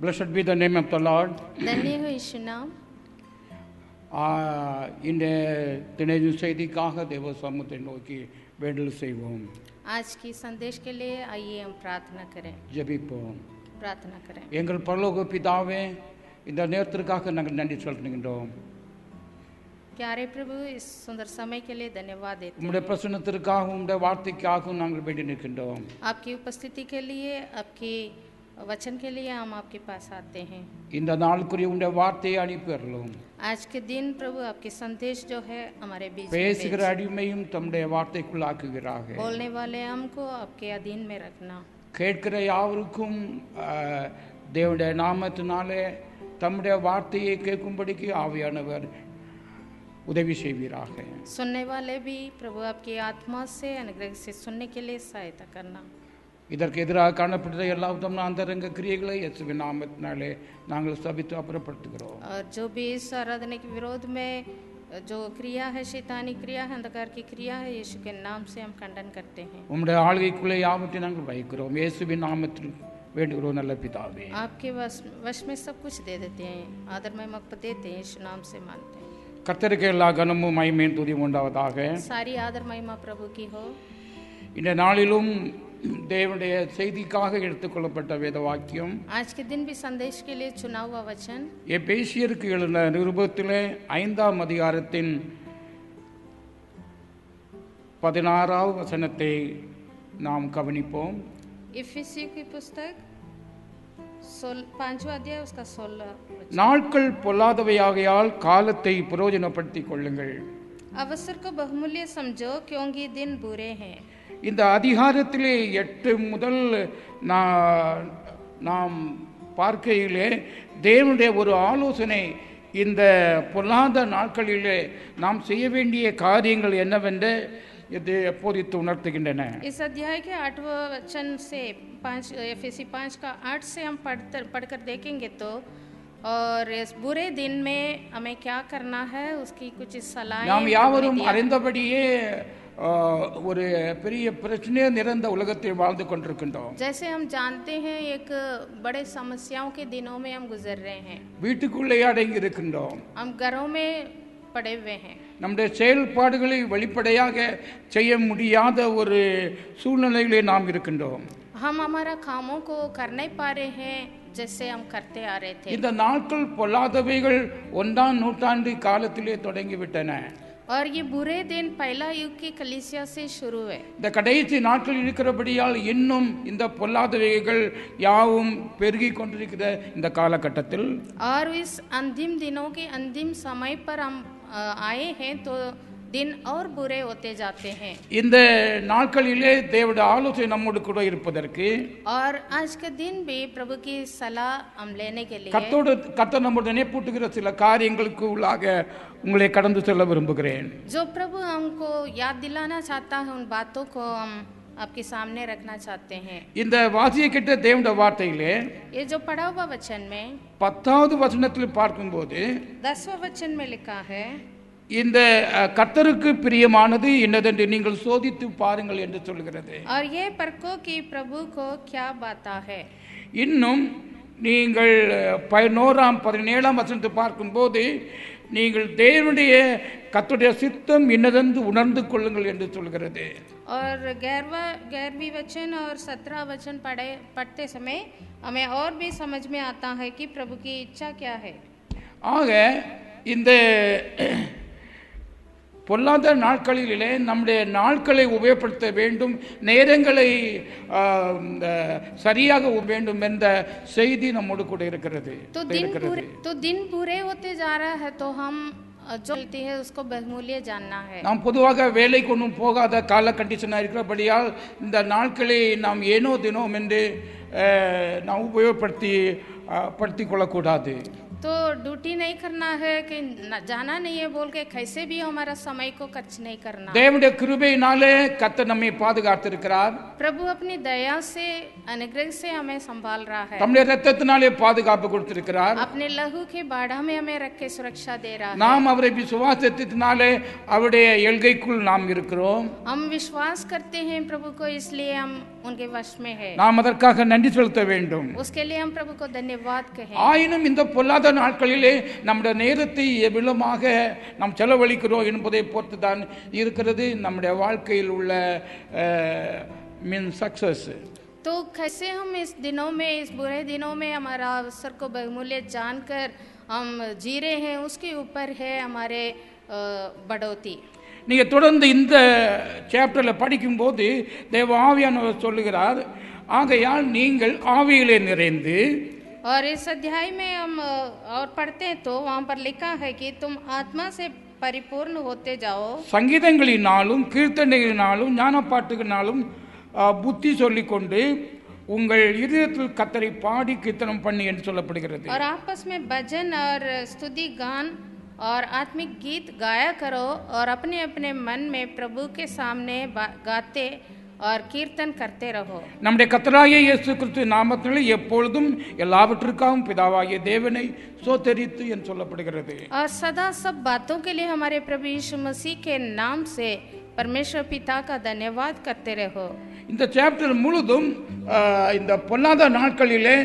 Blessed be the name of the Lord. धन्य हो यीशु नाम। இந்த தினத்தின் செய்திக்காக தேவ சமூகத்தை நோக்கி வேண்டல் செய்வோம். आज की संदेश के लिए आइए हम प्रार्थना करें। ஜெபிப்போம். प्रार्थना करें। எங்கள் பரலோக பிதாவே, இந்த நேரத்திற்காக நாங்கள் நன்றி சொல்கிறோம். प्यारे प्रभु, इस सुंदर समय के लिए धन्यवाद देते हैं। உம்முடைய பிரசன்னத்திற்காகவும் உம்முடைய வார்த்தைக்காகவும் நாங்கள் வேண்டி நிற்கின்றோம். आपकी उपस्थिति के लिए, आपकी वचन के लिए हम आपके पास आते हैं। இந்த நாளுக்குரிய உம்முடைய வார்த்தையை அனுப்பியறலும். आज के दिन प्रभु आपके संदेश जो है हमारे बीच பேசுகிற அடிமையும் தம்முடைய வார்த்தைக்குள்ளாக்குகிறாக. बोलने वाले हमको आपके अधीन में रखना। கேட்கிற யாவருக்கும் தேவனுடைய நாமத்தினாலே தம்முடைய வார்த்தையை கேட்கும்படிக்கு ஆவியானவர் உதவி செய்வீராக. सुनने वाले भी प्रभु आपकी आत्मा से अनुग्रह से सुनने के लिए सहायता करना। இதற்கு எதிராக காணப்படுற எல்லா விதமான அந்தரங்க கிரியைகளை இயேசுவின் நாமத்தினாலே நாங்கள் சபித்து அப்புறப்படுத்துகிறோம். और जो भी इस आराधना के विरोध में जो क्रिया है, शैतानी क्रिया है, अंधकार की क्रिया है, यीशु के नाम से हम खंडन करते हैं। உம்முடைய ஆளுகைக்குள்ளே யாவற்றை நாங்கள் வைக்கிறோம். இயேசுவின் நாமத்தில் வேண்டுகிறோம் நல்ல பிதாவே. आपके वश में सब कुछ दे देते हैं, आदर में मक्फ देते हैं, यीशु नाम से मानते हैं। கர்த்தருக்கு எல்லா கனமும் மகிமையும் துதியும் உண்டாவதாக. सारी आदर महिमा प्रभु की हो। இந்த நாளிலும் தேவனுடைய செய்திக்காக எடுத்துக்கொள்ளப்பட்ட வேத வாக்கியம், आज के दिन भी संदेश के लिए चुना हुआ वचन எபேசியருக்கு எழுதின நிருபத்திலே 5ஆம் அதிகாரத்தின் 16வது வசனத்தை நாம் கவனிப்போம். इफिसियों की पुस्तक 5वां अध्याय उसका 16 நாட்கள் பொல்லாதவையாகையால் காலத்தை பிரயோஜனப்படுத்திக் கொள்ளுங்கள். अवसर को बहुमूल्य समझो क्योंकि दिन बुरे हैं। இந்த அதிகாரத்திலே 8 முதல் நாம் பார்க்கையிலே தேவனுடைய ஒரு ஆலோசனை இந்த பொல்லாத நாட்களிலே நாம் செய்ய வேண்டிய காரியங்கள் என்னவென்று இது போதித்து உணர்த்துகின்றன. इस अध्याय के 8वें वचन से 5 एफएसी 5 का 8 से हम पढ़कर देखेंगे तो और इस बुरे दिन में हमें क्या करना है उसकी कुछ सलाहें நாம் யாவரும் அறிந்தபடியே ஒரு பெரிய பிரச்சனை நிறைந்த உலகத்தில் வாழ்ந்து கொண்டிருக்கின்றோம். जैसे हम जानते हैं एक बड़े समस्याओं के दिनों में हम गुजर रहे हैं। வீட்டுக்குள்ளே அடங்கி இருக்கின்றோம். हम घरों में पड़े हुए हैं। நம்முடைய செயல்பாடுகளை வெளிப்படையாக செய்ய முடியாத ஒரு சூழ்நிலையிலே நாம் இருக்கின்றோம். हम हमारा कामों को कर नहीं पा रहे हैं जैसे हम करते आ रहे थे। இந்த நாட்கள் பொல்லாதவைகள் 1ஆம் நூற்றாண்டு காலத்திலே தொடங்கிவிட்டன. और ये बुरे दिन पहला युग की कलीसिया से शुरू है। இந்த கடைசி நாட்கள் இருக்கிறபடியால் இன்னும் இந்த பொல்லாதவைகள் யாவும் பெருகி கொண்டிருக்கிற இந்த காலகட்டத்தில் और इस अंतिम दिनों के अंतिम समय पर हम आए हैं तो दिन और बुरे होते जाते हैं। இந்த நாட்களிலே தேவனுடைய ஆலோசனை நம்மோடு கூட இருப்பதற்கு और आज के दिन भी प्रभु की सलाह हम लेने के लिए கர்த்தர் நம்முடைய நினைப்பூட்டுகிற சில காரியங்களுக்கு உள்ளாக உங்களை கடந்து செல்ல விரும்புகிறேன். जो प्रभु हमको याद दिलाना चाहता है उन बातों को हम आपके सामने रखना चाहते हैं। இந்த வாசிக்கட்ட தேவனுடைய வார்த்தையிலே ये जो पढ़ा हुआ वचन में 10வது வசனத்தில் பார்க்கும்போது 10वां वचन में लिखा है, இந்த கர்த்தருக்கு பிரியமானது என்னதென்று நீங்கள் சோதித்து பாருங்கள் என்று சொல்கிறது. और ये परखो कि प्रभु को क्या बाता है। இன்னும் நீங்கள் 11ஆம் 17ஆம் வசனத்தை பார்க்கும்போது நீங்கள் தேவனுடைய கர்த்தருடைய சித்தம் என்னதென்று உணர்ந்து கொள்ளுங்கள் என்று சொல்கிறது. और 11वीं वचन और 17वां वचन पढ़ते समय हमें और भी समझ में आता है कि प्रभु की इच्छा क्या है। ஆக இந்த பொல்லாத நாட்களிலே நம்முடைய நாட்களை உபயோகப்படுத்த வேண்டும், நேரங்களை சரியாக வேண்டும் என்ற செய்தி நம்மோடு கூட இருக்கிறது. तो दिन बुरे होते जा रहा है तो हम जो चलती है उसको बहुमूल्य जानना है। நாம் பொதுவாக வேலைக்கு ஒன்றும் போகாத கால கண்டிஷனாக இருக்கிறபடியால் இந்த நாட்களை நாம் ஏனோ தினோம் என்று நாம் உபயோகப்படுத்தி கொள்ளக்கூடாது. तो ड्यूटी नहीं करना है कि जाना नहीं है बोल के कैसे भी हमारा समय को खर्च नहीं करना। தேவனுடைய கிருபையினாலே கர்த்தர் நம்மை பாதுகாத்திருக்கிறார். प्रभु अपनी दया से अनुग्रह से हमें संभाल रहा है। தம்முடைய இரத்தத்தினாலே பாதுகாப்பு கொடுத்திருக்கிறார். अपने लहू के बाड़ा में हमें रख के सुरक्षा दे रहा है। நாம் அவரை விசுவாசத்தினாலே அவருடைய எல்கைக்குள் நாம் இருக்கிறோம். हम विश्वास करते हैं प्रभु को, इसलिए हम उनके वश में है। நாம் அதற்காக நன்றி செலுத்த வேண்டும். उसके लिए हम प्रभु को धन्यवाद कहें। ஆயினும் இந்த பொல்லாத நாட்களிலே நம்முடைய நேரத்தை எவ்வளவாக நாம் செலவழிக்கிறோம் என்பதை பொறுத்து தான் இருக்கிறது நம்முடைய வாழ்க்கையில் உள்ள சக்சஸ். तो कैसे हम इस दिनों में, इस बुरे दिनों में हमारा अवसर को बहुमूल्य जानकर हम जी रहे हैं, उसके ऊपर है हमारे बढ़ोतरी। நீங்கள் தொடர்ந்து இந்த சாப்டரில் படிக்கும்போது தேவ ஆவியானவர் சொல்லுகிறார், ஆகையால் நீங்கள் ஆவியிலே நிறைந்து, और इस अध्याय में हम और पढ़ते हैं तो वहाँ पर लिखा है कि तुम आत्मा से परिपूर्ण होते जाओ। சங்கீதங்களினாலும் கீர்த்தனைகளினாலும் ஞானப்பாட்டுகளினாலும் புத்தி சொல்லிக்கொண்டு உங்கள் இதயத்தில் கர்த்தரை பாடி கீர்த்தனம் பண்ணி என்று சொல்லப்படுகிறது. और आपस में भजन और स्तुति गान और आत्मिक गीत गाया करो और अपने अपने मन में प्रभु के सामने गाते और कीर्तन करते रहो। நம்முடைய கர்த்தராகிய இயேசு கிறிஸ்து நாமத்தினாலே எப்பொழுதும் எல்லாவற்றிற்காகவும் பிதாவாகிய தேவனை ஸ்தோத்திரித்து என்று சொல்லப்படுகிறது. और सदा सब बातों के लिए हमारे प्रभु यीशु मसीह के नाम से परमेश्वर पिता का धन्यवाद करते रहो। இந்த சாப்டர் முழுதும் இந்த பொல்லாத நாட்களிலே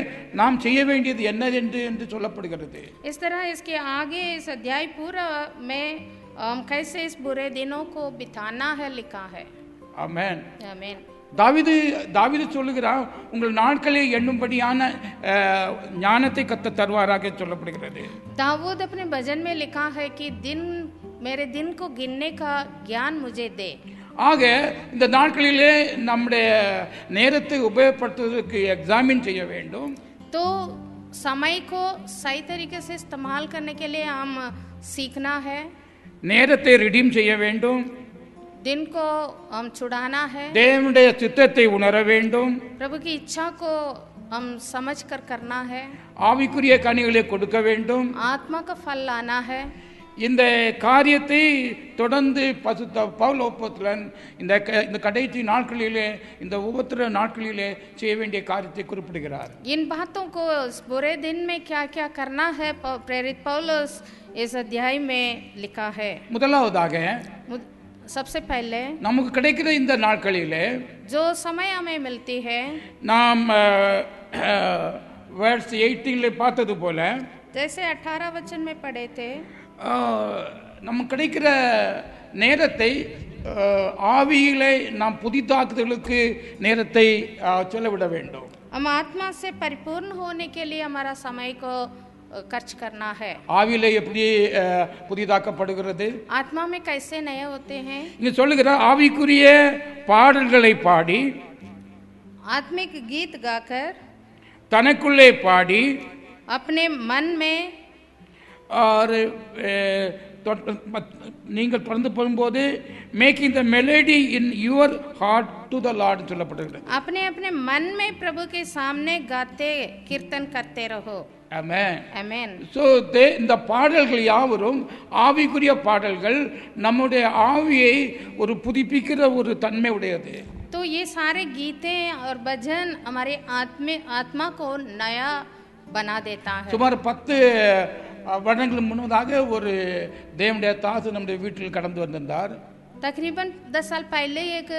நாம் செய்ய வேண்டியது என்னதென்று என்று சொல்லப்படுகிறது. इस तरह इसके आगे इस अध्याय पूरा में हम कैसे इस बुरे दिनों को बिताना है लिखा है। ஆமென். आमीन। தாவீது சொல்லுகிறார், உங்கள் நாட்களை எண்ணும்படியான ஞானத்தை கர்த்தர் தருவாராக சொல்லப்படுகிறது. दाऊद अपने भजन में लिखा है कि मेरे दिन को गिनने का ज्ञान मुझे दे। ஆக இந்த நாட்களிலே நம்முடைய நேரத்தை உபயோகப்படுத்துவதற்கு எக்ஸாமின் செய்ய வேண்டும். तो समय को सही तरीके से इस्तेमाल करने के लिए हम सीखना है। நேரத்தை ரிடீம் செய்ய வேண்டும். दिन को हम छुड़ाना है। தேவனுடைய சித்தத்தை உணர வேண்டும். प्रभु की इच्छा को हम समझ कर करना है। ஆவிக்குரிய கனிகளை கொடுக்க வேண்டும். आत्मा का फल लाना है। இந்த காரியத்தை தொடர்ந்து பசுத்த பவுல் அப்போஸ்தலன் இந்த கடைசி நாட்களிலே, இந்த உபத்திர நாட்களிலே செய்ய வேண்டிய காரியத்தை குறிப்பிடுகிறார். इन बातों को इस बुरे दिन में क्या क्या करना है प्रेरित पौलुस इस अध्याय में लिखा है। முதலாவதாக सबसे पहले நமக்கு கிடைக்கிற இந்த நாட்களிலே जो समय हमें मिलती है, நாம் वर्स 18 பார்த்தது போல, जैसे 18 वचन में पढ़े थे, நமக்கு கிடைக்கிற நேரத்தை ஆவியிலே நாம் புதிதாக்குதலுக்கு நேரத்தை செலவிட வேண்டும். हम आत्मा से परिपूर्ण होने के लिए हमारा समय को खर्च करना है। ஆவியிலே எப்படி புதிதாக்கப்படுகிறது? आत्मा में कैसे नए होते हैं? இங்க சொல்லுகிறார், ஆவிக்குரிய பாடல்களை பாடி, आत्मिक गीत गाकर, தனக்குள்ளே பாடி, अपने मन में, और நீங்கள் தொடர்ந்து போகும்போது making the melody in your heart to the Lord சொல்லப்படுகிறது. अपने अपने मन में प्रभु के सामने गाते कीर्तन करते रहो। ஆமென். आमीन। ஸோ இந்த பாடல்கள் யாவரும் ஆவிக்குரிய பாடல்கள், நம்முடைய ஆவியை ஒரு புதுப்பிக்கிற ஒரு தன்மை உடையது. तो ये सारे गीतें और भजन हमारे आत्मा को नया बना देता है। சுமார் 10 வருடங்களுக்கு முன்னதாக ஒரு தேவனுடைய தாசு நம்முடைய வீட்டில் கடந்து வந்திருந்தார். तकरीबन 10 साल पहले एक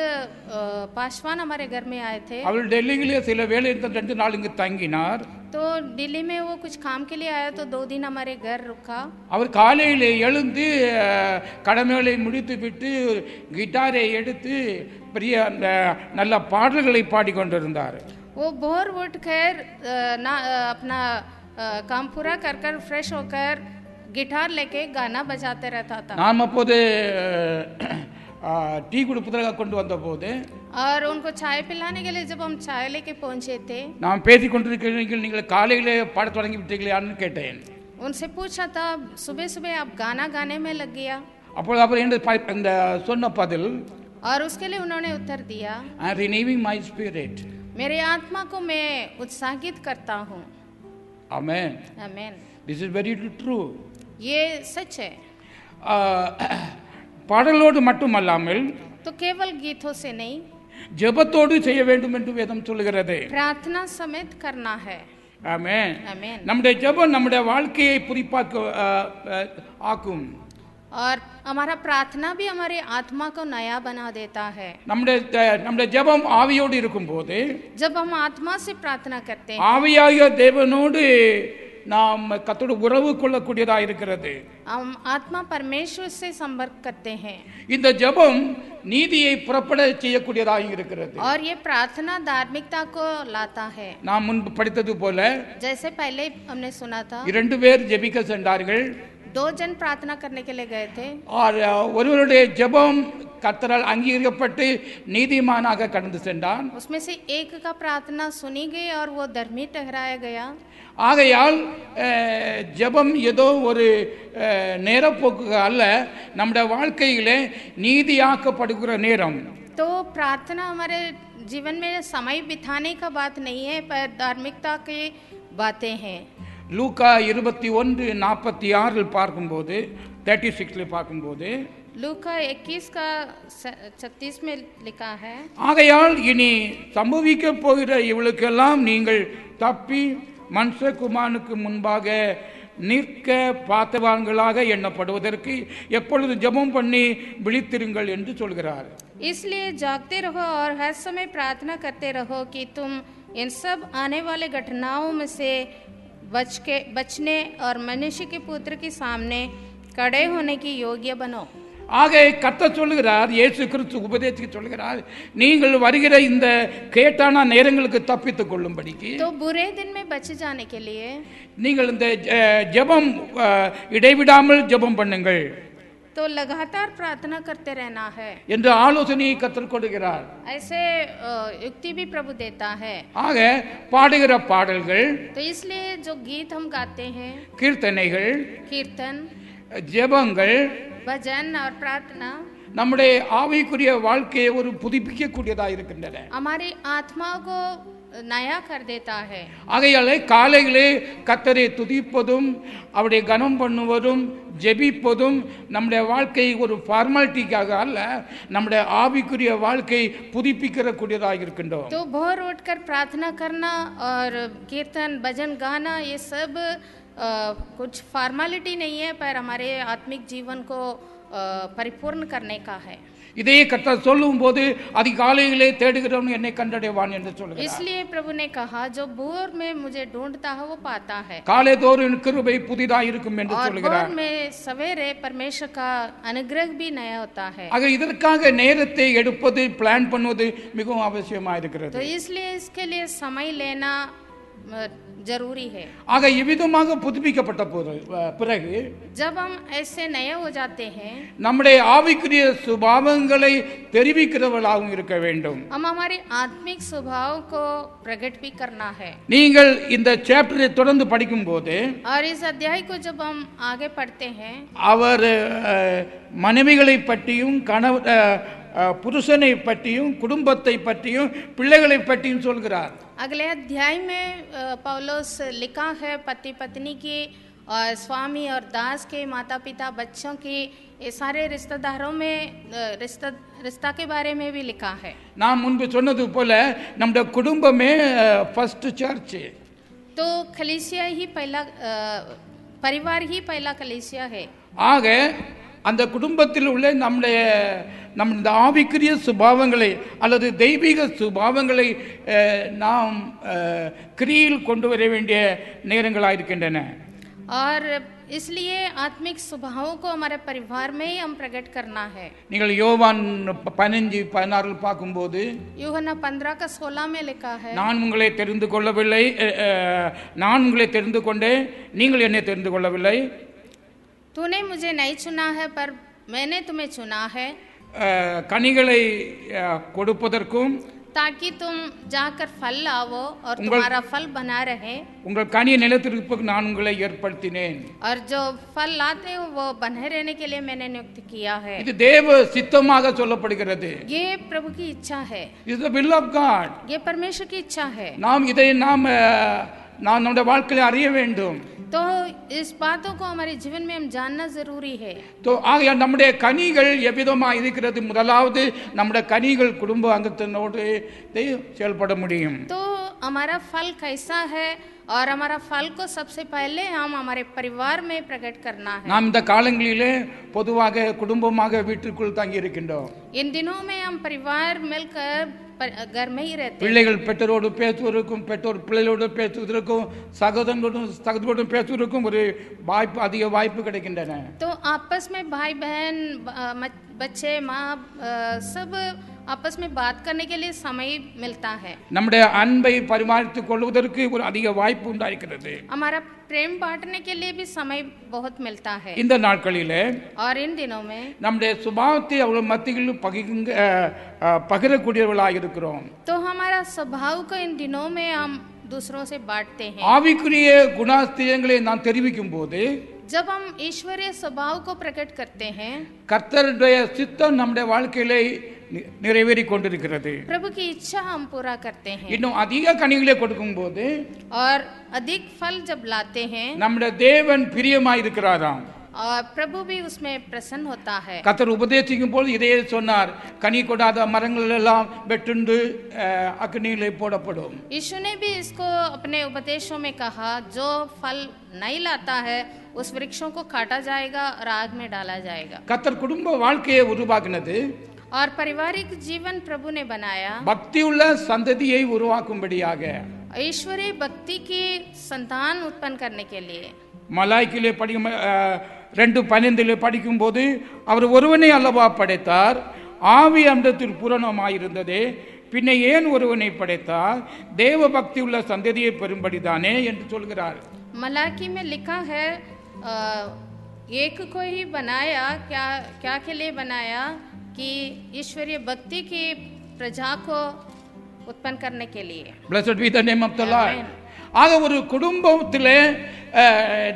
पासवान हमारे घर में आए थे। அவர் டெல்லியிலே சில வேலை இருந்த 2 நாள் இங்கு தங்கினார். तो दिल्ली में वो कुछ काम के लिए आया, तो 2 दिन हमारे घर रुका। அவர் காலையில் எழுந்து கடமைகளை முடித்துவிட்டு கிட்டாரை எடுத்து பெரிய நல்ல பாடல்களை பாடிக்கொண்டிருந்தார். वो भोर उठकर अपना काम पूरा कर फ्रेश होकर गिटार लेके गाना बजाते रहता था। நாம் அப்போது டீ குடிப்பதற்காக கொண்டு வந்த போது, और उनको चाय पिलाने के लिए जब हम चाय लेके पहुंचे थे, நாம் பேசிக் கொண்டிருக்கிறீர்கள், நீங்கள் காலையிலே பாடத் தொடங்கி விட்டீர்களான்னு கேட்டேன். उनसे पूछा था सुबह सुबह आप गाना गाने में लग गया? அப்போது அவர் இந்த சொன்ன பதில், और उसके लिए उन्होंने उत्तर दिया, I am renewing my spirit. मेरे आत्मा को मैं उत्साहित करता हूँ। Amen. आमीन। This is very true. ये सच है। பாடலோடு மட்டுமல்லாமல் तो केवल गीतों से नहीं, ஜெபத்தோடு செய்ய வேண்டும் என்று வேதம் சொல்லுகிறது. प्रार्थना समेत करना है। ஆமென். आमीन। நம்முடைய ஜெபம் நம்முடைய வாழ்க்கையை புதுப்பாக்க ஆக்கும். और हमारा प्रार्थना भी हमारे आत्मा को नया बना देता है। நம்முடைய ஜெபம் ஆவியோடு இருக்கும்போது, जब हम आत्मा से प्रार्थना करते हैं, ஆவியாகிய தேவனோடு நாம் கர்த்தரோடு உறவு கொள்ளக்கூடியதா இருக்கிறது. हम आत्मा परमेश्वर से संपर्क करते हैं। இந்த ஜெபம் நீதியை புறப்பட செய்யக்கூடியதாக இருக்கிறது. और ये प्रार्थना धार्मिकता को लाता है। நாம் முன்பு படித்தது போல, जैसे पहले हमने सुना था, 2 பேர் ஜெபிக்க சென்றார்கள். 2 जन प्रार्थना करने के लिए गए थे। और ஒருவருடைய ஜெபம் கர்த்தரால் அங்கீகரிக்கப்பட்டு நீதிமானாக கடந்து சென்றான். उसमें से एक का प्रार्थना सुनी गई और वो धर्मी ठहराया गया। ஆகையால் ஜெபம் ஏதோ ஒரு நேரப்போக்கு அல்ல, நம்முடைய வாழ்க்கையிலே நீதியாக்கப்படுகிற நேரம். तो प्रार्थना हमारे जीवन में समय बिताने का बात नहीं है, पर धार्मिकता की बातें हैं। லூக்கா 21:46 பார்க்கும்போது, 36 பார்க்கும்போது, लूका 21 का 36 में लिखा है, ஆகையால் இனி சம்பவிக்க போகிற இவளுக்கெல்லாம் நீங்கள் தப்பி மனுஷகுமாரனுக்கு முன்பாக நிற்க பாத்தவான்களாக எண்ணப்படுவதற்கு எப்பொழுது ஜெபம் பண்ணி விழித்திருங்கள் என்று சொல்கிறார். इसलिए जागते रहो और हर समय प्रार्थना करते रहो कि तुम इन सब आने वाले घटनाओं में से बचने और मनुष्य के पुत्र के सामने खड़े होने की योग्य बनो। ஆக கர்த்தர் சொல்லுகிறார், இயேசு கிறிஸ்து உபதேசிக்க சொல்லுகிறார், நீங்கள் வருகிற இந்த கேட்டான நேரங்களுக்கு தப்பித்துக் கொள்ளும்படிக்கு, तो बुरे दिन में बच जाने के लिए நீங்கள் இந்த ஜெபம் இடைவிடாமல் ஜெபம் பண்ணுங்கள், तो लगातार प्रार्थना करते रहना है என்று ஆலோசனையை கர்த்தர் கொடுக்கிறார். ऐसे युक्ति भी प्रभु देता है। ஆக பாடுகிற பாடல்கள், तो इसलिए जो गीत हम गाते हैं, கீர்த்தனைகள், कीर्तन, ஜெபங்கள் भजन और प्रार्थना நம்முடைய ஆவிக்குரிய வாழ்க்கையை ஒரு புதுப்பிக்கக்கூடியதாக இருக்கின்றன. हमारी आत्मा को नया कर देता है। ஆகையாலே காலையிலே கர்த்தரை துதிப்பதும் அவருடைய கனம் பண்ணுவதும் ஜெபிப்பதும் நம்முடைய வாழ்க்கை ஒரு ஃபார்மாலிட்டிக்காக அல்ல, நம்முடைய ஆவிக்குரிய வாழ்க்கை புதுப்பிக்கிற கூடியதாக இருக்கின்றோம். तो भोर उठकर प्रार्थना करना और कीर्तन भजन गाना, ये सब कुछ फॉर्मेलिटी नहीं है, पर हमारे आत्मिक जीवन को परिपूर्ण करने का है। இதே கர்த்தர் சொல்லும்போது அதிகாலையிலே தேடுகிறவன் என்னை கண்டடைவான் என்று சொல்கிறார். इसलिए प्रभु ने कहा, जो भोर में मुझे ढूंढता है वो पाता है। காலைதோறும் கிருபை புதிதாக இருக்கும் என்று சொல்கிறார். और भोर में सवेरे परमेश्वर का अनुग्रह भी नया होता है। ஆக இதற்காக நேரத்தை எடுப்பது, பிளான் பண்ணுவது மிகவும் அவசியமாக இருக்கிறது. तो इसलिए इसके लिए समय लेना जरूरी है। ஆக இவ்விதமாக புதுப்பிக்கப்பட்ட பிறகு जब हम ऐसे नए हो जाते हैं, நம்முடைய ஆவிக்குரிய சுபாவங்களை தெரிவிக்கிறவர்களாகவும் இருக்க வேண்டும். हम हमारे आत्मिक स्वभाव को प्रकट भी करना है। நீங்கள் இந்த சாப்டரை தொடர்ந்து படிக்கும்போது, और इस अध्याय को जब हम आगे पढ़ते हैं, அவர் மனைவிகளை பற்றியும் புருஷனை பற்றியும் குடும்பத்தை பற்றியும் பிள்ளைகளை பற்றியும் சொல்கிறார். अगले अध्याय में पौलुस लिखा है पति पत्नी की और स्वामी और दास के, माता पिता बच्चों की, ये सारे रिश्तेदारों में रिश्ता के बारे में भी लिखा है। நான் முன்பு சொன்னது போல நம்முடைய குடும்பமே ஃபர்ஸ்ட் சர்ச்। तो कलीसिया ही पहला परिवार ही पहला कलीसिया है। ஆக அந்த குடும்பத்தில் உள்ள நம்முடைய ஆவிக்குரிய சுபாவங்களை அல்லது தெய்வீக சுபாவங்களை நாம் கிரியில் கொண்டு வர வேண்டிய நேரங்களாக இருக்கின்றன। और इसलिए आत्मिक स्वभावों को हमारे परिवार में ही हम प्रकट करना है। நீங்கள் யோவான் 15:16 பார்க்கும்போது, यूहन्ना 15 का 16 में लिखा है, நான் உங்களை தெரிந்து கொள்ளவில்லை, நான் உங்களை தெரிந்து கொண்டேன், நீங்கள் என்னை தெரிந்து கொள்ளவில்லை, तूने मुझे नहीं चुना है पर मैंने तुम्हें चुना है, கனிகளை கொடுப்பதற்கும் ताकि तुम जाकर फल लाओ और तुम्हारा फल बना रहे, உங்கள் கனியை நிலைத்திருப்பதற்கு நான் உங்களை ஏற்படுத்தினேன்। और जो फल लाते हो वो बने रहने के लिए मैंने नियुक्त किया है। இது தேவ சித்தமாக சொல்லப்படுகிறது। ये प्रभु की इच्छा है, It is the will of God। ये परमेश्वर की इच्छा है। நாம் இதை நம்முடைய வாழ்க்கையில் அறிய வேண்டும்। तो इस बातों को हमारे जीवन में हम जानना जरूरी है. ஆகையால் நம்முடைய கனிகள் எவ்விதமாக இருக்கிறது? முதலாவது நம்முடைய கனிகள் குடும்ப அங்கத்தினோடு செயல்பட முடியும். तो हमारा फल कैसा है और हमारा फल को सबसे पहले हम हमारे परिवार में प्रकट करना है. நாம் இந்த காலங்களிலே பொதுவாக குடும்பமாக வீட்டுக்குள் தங்கி இருக்கின்றோம். इन दिनों में हम परिवार मिलकर घर में ही रहते हैं. பிள்ளைகள் பெற்றோரோடு பேசுவதற்கும் பெற்றோர் பிள்ளைகளோடு பேசுவதற்கும் சகோதரனோடு பேசுவதற்கும் ஒரு வாய்ப்பு அதிக வாய்ப்பு கிடைக்கின்றன. तो आपस में भाई बहन बच्चे माँ सब आपस में बात करने के लिए समय मिलता है. நம்முடைய அன்பை பரிமாறித்துக் கொள்வதற்கு ஒரு அதிக வாய்ப்பு உண்டாகிறது. हमारा प्रेम बांटने के लिए भी समय बहुत मिलता है. இந்த நாட்களிலே और इन दिनों में நம்முடைய சுபாவத்தை அவர்கள் மத்தியில் பகிரக்கூடியவர்களாக இருக்கிறோம். तो हमारा स्वभाव को इन दिनों में हम दूसरों से बांटते हैं. ஆவிக்குரிய குணாஸ்தியங்களை நாம் தெரிவிக்கும் போது जब हम ईश्वरीय स्वभाव को प्रकट करते हैं கர்த்தருடைய சித்தம் நம்முடைய வாழ்க்கையிலே நிறைவேறி கொண்டிருக்கிறது. प्रभु की इच्छा हम पूरा करते हैं. இன்னும் அதிக கனிகளை கொடுக்கும் போது और अधिक फल जब लाते हैं நம்முடைய தேவன் பிரியமாய் இருக்கிறாராம். और प्रभु भी उसमें प्रसन्न होता है. கர்த்தர் உபதேசிக்கும் போது இதையே சொன்னார், கனி கொடாத மரங்கள் எல்லாம் வெட்டுண்டு அக்னியிலே போடப்படும். यीशु ने भी इसको अपने उपदेशों में कहा, जो फल नहीं लाता है उस वृक्षों को काटा जाएगा और आग में डाला जाएगा. கர்த்தர் குடும்ப வாழ்க்கையை உருவாக்கினது और पारिवारिक जीवन प्रभु ने बनाया பக்தியுள்ள சந்ததியை உருவாக்கும்படியாக, ईश्वरीय भक्ति की संतान उत्पन्न करने के लिए. மலாய்க்கிலே 2:12 படிக்கும் போது அவர் ஒருவனை அல்லவா படைத்தார், ஆவி அண்டத்தில் பூரணமாயிருந்ததே, பின்ன ஏன் ஒருவனை படைத்தார், தேவ பக்தி உள்ள சந்ததியை பெறும்படிதானே என்று சொல்கிறார். मलाकी में लिखा है एक को ही बनाया, क्या के लिए बनाया? कि ईश्वरीय भक्ति की प्रजा को उत्पन्न करने के लिए. Blessed be the name of the Lord. ஆக ஒரு குடும்பத்திலே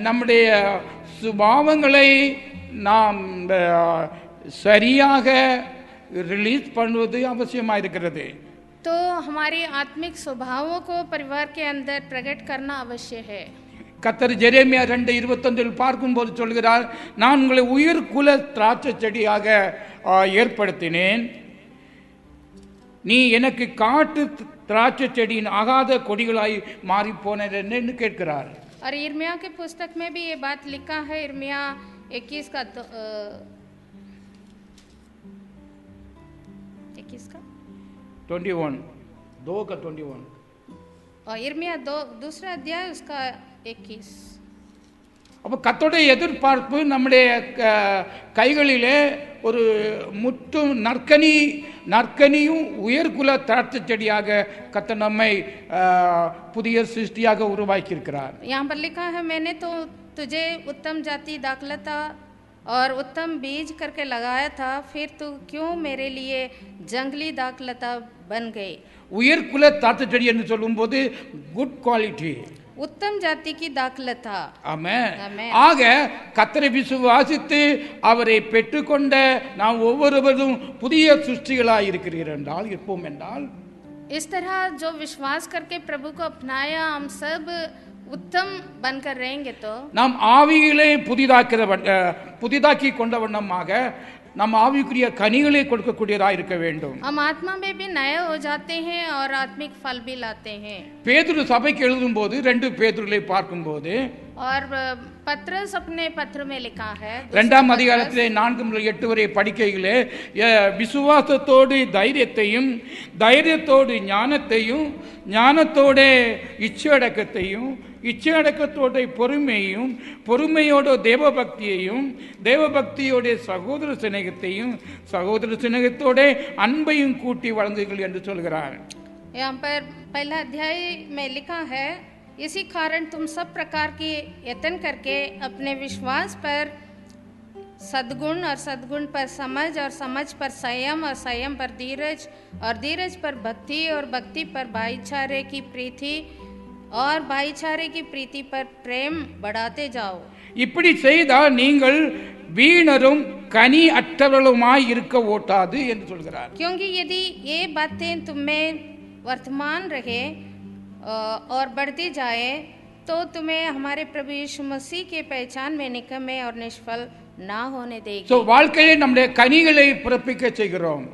நம்முடைய சுபாவங்களை நாம் சரியாக ரிலீஸ் பண்ணுவது அவசியமாக இருக்கிறது. तो हमारी आत्मिक स्वभावों को परिवार के अंदर प्रकट करना अवश्य है. கர்த்தர் எரேமியா 2:25 பார்க்கும்போது சொல்கிறார், நான் உங்களை உயிர் குல திராட்சை செடியாக ஏற்படுத்தினேன், நீ எனக்கு காட்டு திராட்சை செடியின் ஆகாத கொடிகளாய் மாறி போனேன்னு கேட்கிறார். और यिर्मयाह के पुस्तक में भी ये बात लिखा है. यिर्मयाह 21 का 21 और यिर्मयाह 2 दूसरा अध्याय उसका 21. அப்போ கர்த்தருடைய எதிர்பார்ப்பு நம்முடைய கைகளிலே ஒரு முற்றும் நற்கனியும் உயர்குல திராட்சை செடியாக கர்த்தர் நம்மை புதிய சிருஷ்டியாக உருவாக்கி இருக்கிறார். यहाँ पर लिखा है, मैंने तो तुझे उत्तम जाति दाखलता और उत्तम बीज करके लगाया था, फिर तू क्यों मेरे लिए जंगली दाखलता बन गई. உயர்குல திராட்சை செடி என்று சொல்லும்போது குட் குவாலிட்டி, उत्तम जाति की दाखलता. ஆமென். ஆக கர்த்தரை விசுவாசித்து அவரை பெற்றுக்கொண்ட நாம் ஒவ்வொருவரும் புதிய சிருஷ்டிகளாய் இருக்கிறீர்கள் என்றால் இருப்போம் என்றால், इस तरह जो विश्वास करके प्रभु को अपनाया हम सब उत्तम बनकर रहेंगे. तो நாம் ஆவியிலே புதிதாக்கி கொண்ட வண்ணமாக நம் ஆவிக்குரிய கனிகளை கொடுக்கக்கூடியதாக இருக்க வேண்டும். हम आत्मा में भी नए हो जाते हैं और आत्मिक फल भी लाते हैं. பேதுரு சபைக்கு எழுதும்போது 2 பேதுருவை பார்க்கும்போது और पत्रस अपने पत्र में लिखा है 2ஆம் அதிகாரத்திலே 4-8 வரை படிக்கையிலே விசுவாசத்தோடு தைரியத்தையும், தைரியத்தோடு ஞானத்தையும், ஞானத்தோட இச்சையடக்கத்தையும், இச்சையடக்கத்தோட பொறுமையும், பொறுமையோட தேவபக்தியையும், தேவபக்தியோட சகோதர சிநேகத்தையும், சகோதர சிநேகத்தோட அன்பையும் கூட்டி வழங்குங்கள் என்று சொல்கிறார். यहाँ पर पहला अध्याय में लिखा है, इसी कारण तुम सब प्रकार की यत्न करके अपने विश्वास पर सद्गुण और सद्गुण पर समझ और समझ पर संयम और संयम पर धीरज और धीरज पर भक्ति और भक्ति पर भाईचारे की प्रीति और भाईचारे की प्रीति पर प्रेम बढ़ाते जाओ. இப்படி செய்தால் நீங்கள் வீணரும் கனி அற்றவர்களுமாய் இருக்க ஓட்டாது என்று சொல்கிறார். क्योंकि यदि ये बातें तुम में वर्तमान रहे और बढ़ती जाए तो तुम्हें हमारे प्रभु यीशु मसीह के पहचान में निकम्मे और निष्फल ना होने देगी। ஸோ வாழ்க்கையிலே நம்முடைய கனிகளை பிறப்பிக்க செய்கிறோம்.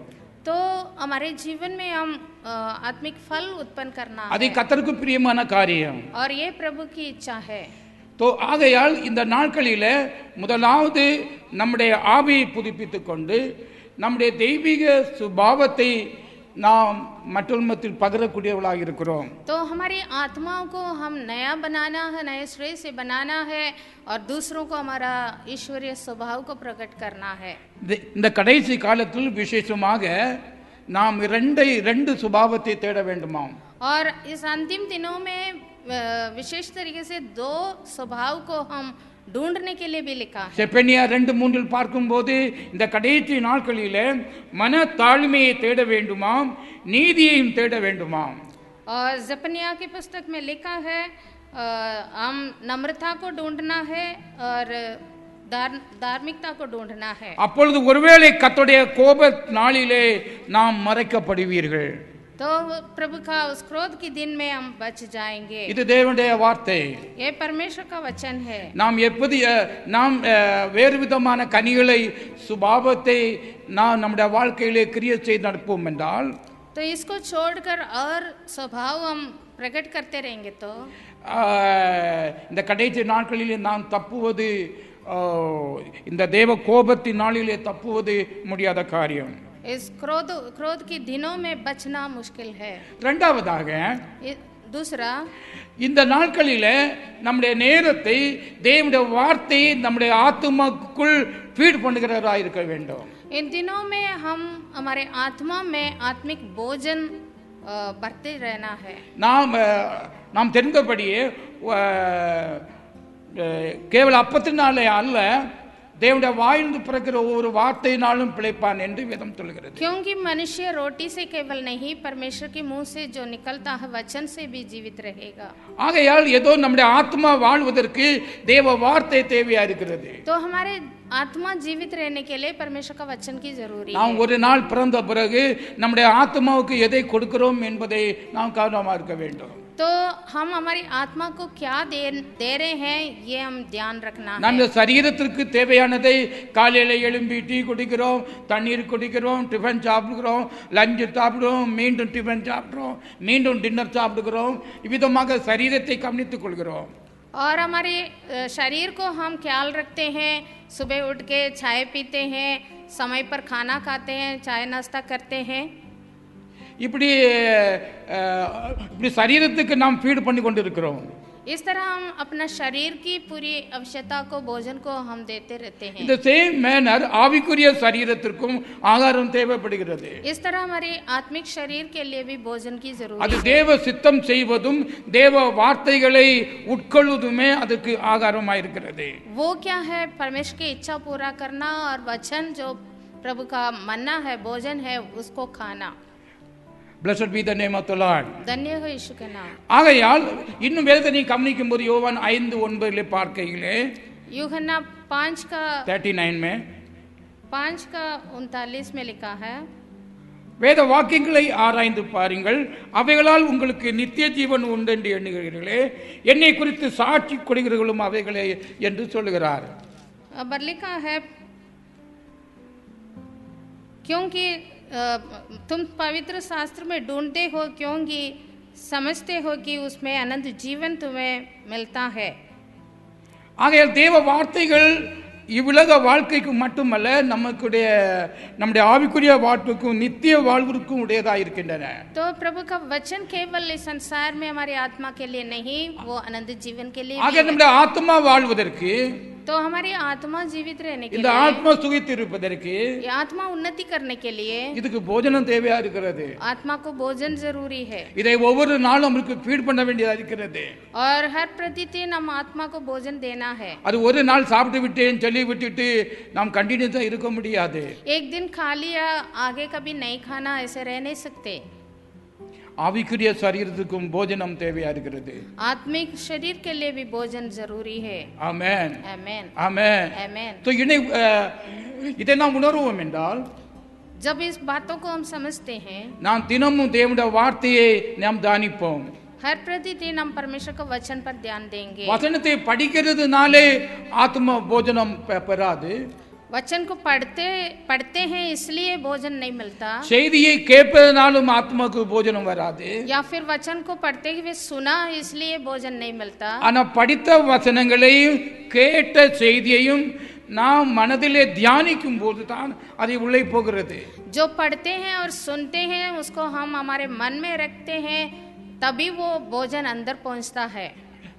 तो हमारे जीवन में हम आत्मिक फल उत्पन्न करना அது है கர்த்தருக்கு பிரியமான காரியம். और ये प्रभु की इच्छा है। तो ஆகையால் இந்த நாட்களில முதலாவது நம்முடைய ஆவியை புதுப்பித்துக் கொண்டு நம்முடைய தெய்வீக சுபாவத்தை நாம் மற்றொருமத்தில் பகிரக்கூடியவர்களாக இருக்கிறோம். तो हमारी आत्माओं को हम नया बनाना है, नए सिरे से बनाना है और दूसरों को हमारा ईश्वरीय स्वभाव को प्रकट करना है। இந்த கடைசி காலத்தில் விசேஷமாக நாம் ரெண்டு சுபாவத்தை தேட வேண்டுமாம். और इस अंतिम दिनों में विशेष तरीके से दो स्वभाव को हम ढूंढने के लिए भी लिखा है। செப்பனியா 2:3 பார்க்கும்போது இந்த கடைசி நாட்களிலே மன தாழ்மையை தேட வேண்டுமாம், நீதியையும் தேட வேண்டுமாம். और जपनिया की पुस्तक में लिखा है हम नम्रता को ढूंढना है और धार्मिकता को ढूंढना है। அப்பொழுது ஒருவேளை கர்த்தருடைய கோப நாளிலே நாம் மறைக்கப்படுவீர்கள். तो प्रभु का उस क्रोध के दिन में हम बच जाएंगे। இது தேவனுடைய வார்த்தை. ये परमेश्वर का वचन है। நாம் நாம் வேறு விதமான கனிகளை சுபாவத்தை நாம் நம்முடைய வாழ்க்கையிலே கிரியை செய்து நடப்போம் என்றால், तो इसको छोड़कर और स्वभाव हम प्रकट करते रहेंगे तो இந்த கடைசி நாட்களிலே நாம் தப்புவது, இந்த தேவ கோபத்தின் நாளிலே தப்புவது முடியாத காரியம். इस क्रोध के दिनों में बचना मुश्किल है। இரண்டாவதாக दूसरा, இந்த நாட்களில நம்முடைய நேரத்தை தேவனுடைய வார்த்தையை நம்முடைய ஆத்துமாக்குள் ஃபீட் பண்ணுகிறவராக இருக்க வேண்டும். इन दिनों में हम हमारे आत्मा में आत्मिक भोजन भरते रहना है। நாம் தெரிந்தபடியே கேவல அப்பத்தினாலே அல்ல, தேவனுடைய வாயிலிருந்து பிறக்கிற ஒவ்வொரு வார்த்தையினாலும் பிழைப்பான் என்று வேதம் சொல்கிறது. क्योंकि मनुष्य रोटी से केवल नहीं, परमेश्वर के मुंह से जो निकलता है वचन से भी जीवित रहेगा। ஆகையால் ஏதோ நம்முடைய ஆத்மா வாழ்வதற்கு தேவ வார்த்தை தேவையா இருக்கிறது. तो हमारे आत्मा जीवित रहने के लिए परमेश्वर का वचन की जरूरी है। நாம் ஒரு நாள் பிறந்த பிறகு நம்முடைய ஆத்மாவுக்கு எதை கொடுக்கிறோம் என்பதை நாம் கவனமாக இருக்க வேண்டும். तो हम हमारी आत्मा को क्या दे रहे हैं ये हम ध्यान रखना है। நம்ம சரீரத்திற்கு தேவையானதை காலையில எழும்பி டீ குடிக்கிறோம், தண்ணீர் குடிக்கிறோம், டிஃபன் சாப்பிடுகிறோம், லஞ்ச் சாப்பிடுறோம், மீண்டும் டிஃபன் சாப்பிடுறோம், மீண்டும் டின்னர் சாப்பிடுகிறோம். இவ்விதமாக சரீரத்தை கவனித்துக் கொள்கிறோம். और हमारे शरीर को हम ख्याल रखते हैं, सुबह उठ के चाय पीते हैं, समय पर खाना खाते हैं, चाय नाश्ता करते हैं। இப்படி சரீரத்துக்கு நாம் ஃபீட் பண்ணி கொண்டு இருக்கிறோம். इस तरह हम अपना शरीर की पूरी आवश्यकता को, भोजन को हम देते रहते हैं। இந்த சேம் மேனர் ஆவிக்குரிய சரீரத்திற்கும் ஆகாரம் தேவைப்படுகிறது. इस तरह हमारे आत्मिक शरीर के लिए भी भोजन की जरूरत அது है। தேவ சித்தம் செய்வதும் தேவ வார்த்தைகளை உட்கொள்வதுமே அதுக்கு ஆகாரமாக இருக்கிறது. वो क्या है? परमेश्वर की इच्छा पूरा करना और वचन जो प्रभु का मन्ना है, भोजन है, उसको खाना। Blessed be the name of the Lord. धन्य हो यीशु के नाम। ஆகையால் இன்னும் வேதனை கவனிக்கும் போது யோவான் 5:9 பார்க்கையிலே यूहन्ना 5 का 39 में 39 में लिखा है, வேத வாக்கியங்களை ஆராய்ந்து பாருங்கள், அவைகளால் உங்களுக்கு நித்திய ஜீவன் உண்டு என்று எண்ணுகிறீர்களே, என்னை குறித்து சாட்சி கொடுக்கிறவர்களும் அவைகளே என்று சொல்லுகிறார். पर लिखा है क्योंकि तुम पवित्र शास्त्र में ढूंढते हो, क्योंकि समझते हो कि उसमें अनंत जीवन तुम्हें मिलता है। ஆகையால் தேவ வார்த்தைகள் இவ்வுலக வாழ்க்கைக்கு மட்டுமல்ல, நம்முடைய ஆவிக்குரிய வாழ்வுக்கும் நித்திய வாழ்விற்கும் உடையதாக இருக்கின்றன. तो प्रभु का वचन केवल इस संसार में हमारी आत्मा के लिए नहीं, वो अनंत जीवन के लिए ஆக நம்முடைய ஆத்மா வாழ்வதற்கு, तो हमारी आत्मा जीवित रहने के இந்த लिए, ஆத்மா சுகித்திருப்பதற்கு, ये आत्मा उन्नति करने के लिए இதுக்கு போஜனம் தேவையா இருக்கிறது. आत्मा को भोजन जरूरी है இதை ஒவ்வொரு நாளும் நமக்கு ஃபீட் பண்ண வேண்டியதா இருக்கிறது. और हर प्रतिदिन हम आत्मा को भोजन देना है। அது ஒரு நாள் சாப்பிட்டு விட்டேன் சொல்லி விட்டுட்டு நாம் கண்டினியூஸா இருக்க முடியாது. एक दिन खा लिया, आगे कभी नहीं खाना, ऐसे रह नहीं सकते। ஆவிக்குரிய சரீரத்துக்கும் போஜனம் தேவையா இருக்கிறது. आत्मिक शरीर के लिए भी भोजन जरूरी है। ஆமென், आमेन, ஆமென், आमेन। तो இதை நாம் உணர்வோம் என்றால், जब इस बातों को हम समझते हैं, நாம் தினமும் தேவனுடைய வார்த்தையை நாம் தியானிப்போம். हर प्रतिदिन हम परमेश्वर के वचन पर ध्यान देंगे। வசனத்தை படிக்கிறதுனாலே ஆத்ம போஜனம் பெறாது. वचन को पढ़ते हैं इसलिए भोजन नहीं मिलता, செய்தியை கேட்பதனாலும் ஆத்மாக்கு போஜனம் வராது. या फिर वचन को पढ़ते हुए सुना इसलिए भोजन नहीं मिलता। ஆனா படித்த வசனங்களையும் கேட்ட செய்தியையும் நாம் மனதிலே தியானிக்கும் போது தான் அது உள்ளே போகிறது. जो पढ़ते हैं और सुनते हैं उसको हम हमारे मन में रखते हैं, तभी वो भोजन अंदर पहुंचता है।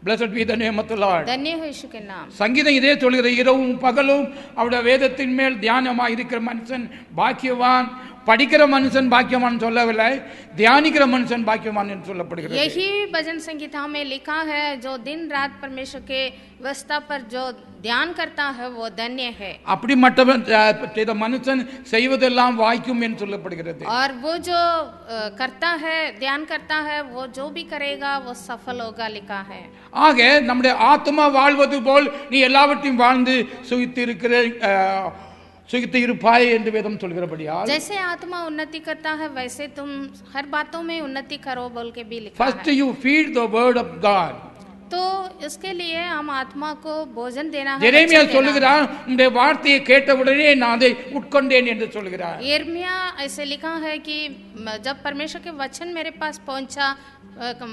Blessed be the name of the Lord. धन्य हो यीशु के नाम। சங்கீதம் இதே சொல்கிறது, இரவும் பகலும் அவருடைய வேதத்தின் மேல் தியானமாக இருக்கிற மனுஷன் பாக்கியவான். படிக்கிற மனுஷன் பாக்கியவான் சொல்லவில்லை, தியானிக்கிற மனுஷன் பாக்கியவான் என்று சொல்லப்படுகிறது. यही भजन संगीता में लिखा है, जो दिन रात परमेश्वर के व्यवस्था पर जो ध्यान करता है वो धन्य है। அப்படிமட்டவன் செய்த மனுஷன் செய்வதெல்லாம் வாய்க்கும் என்று சொல்லப்படுகிறது. और वो जो करता है, ध्यान करता है, वो जो भी करेगा वो सफल होगा लिखा है। ஆக நம்முடைய ஆத்மா வாழ்வது போல் நீ எல்லாவற்றையும் வாழ்ந்து சுகித்து இருப்பாய் என்று வேதம் சொல்கிறபடியால், जैसे आत्मा उन्नति करता है वैसे तुम हर बातों में उन्नति करो बोल के भी लिखा first है। you feed the word of God. तो इसके लिए हम आत्मा को भोजन देना है। எரேமியா சொல்லுகிறான், உம்முடைய வார்த்தையை கேட்டவுடனே நான் அதை உட்கொண்டேன் என்று சொல்கிறார். यिर्मयाह ऐसे लिखा है कि जब परमेश्वर के वचन मेरे पास पहुंचा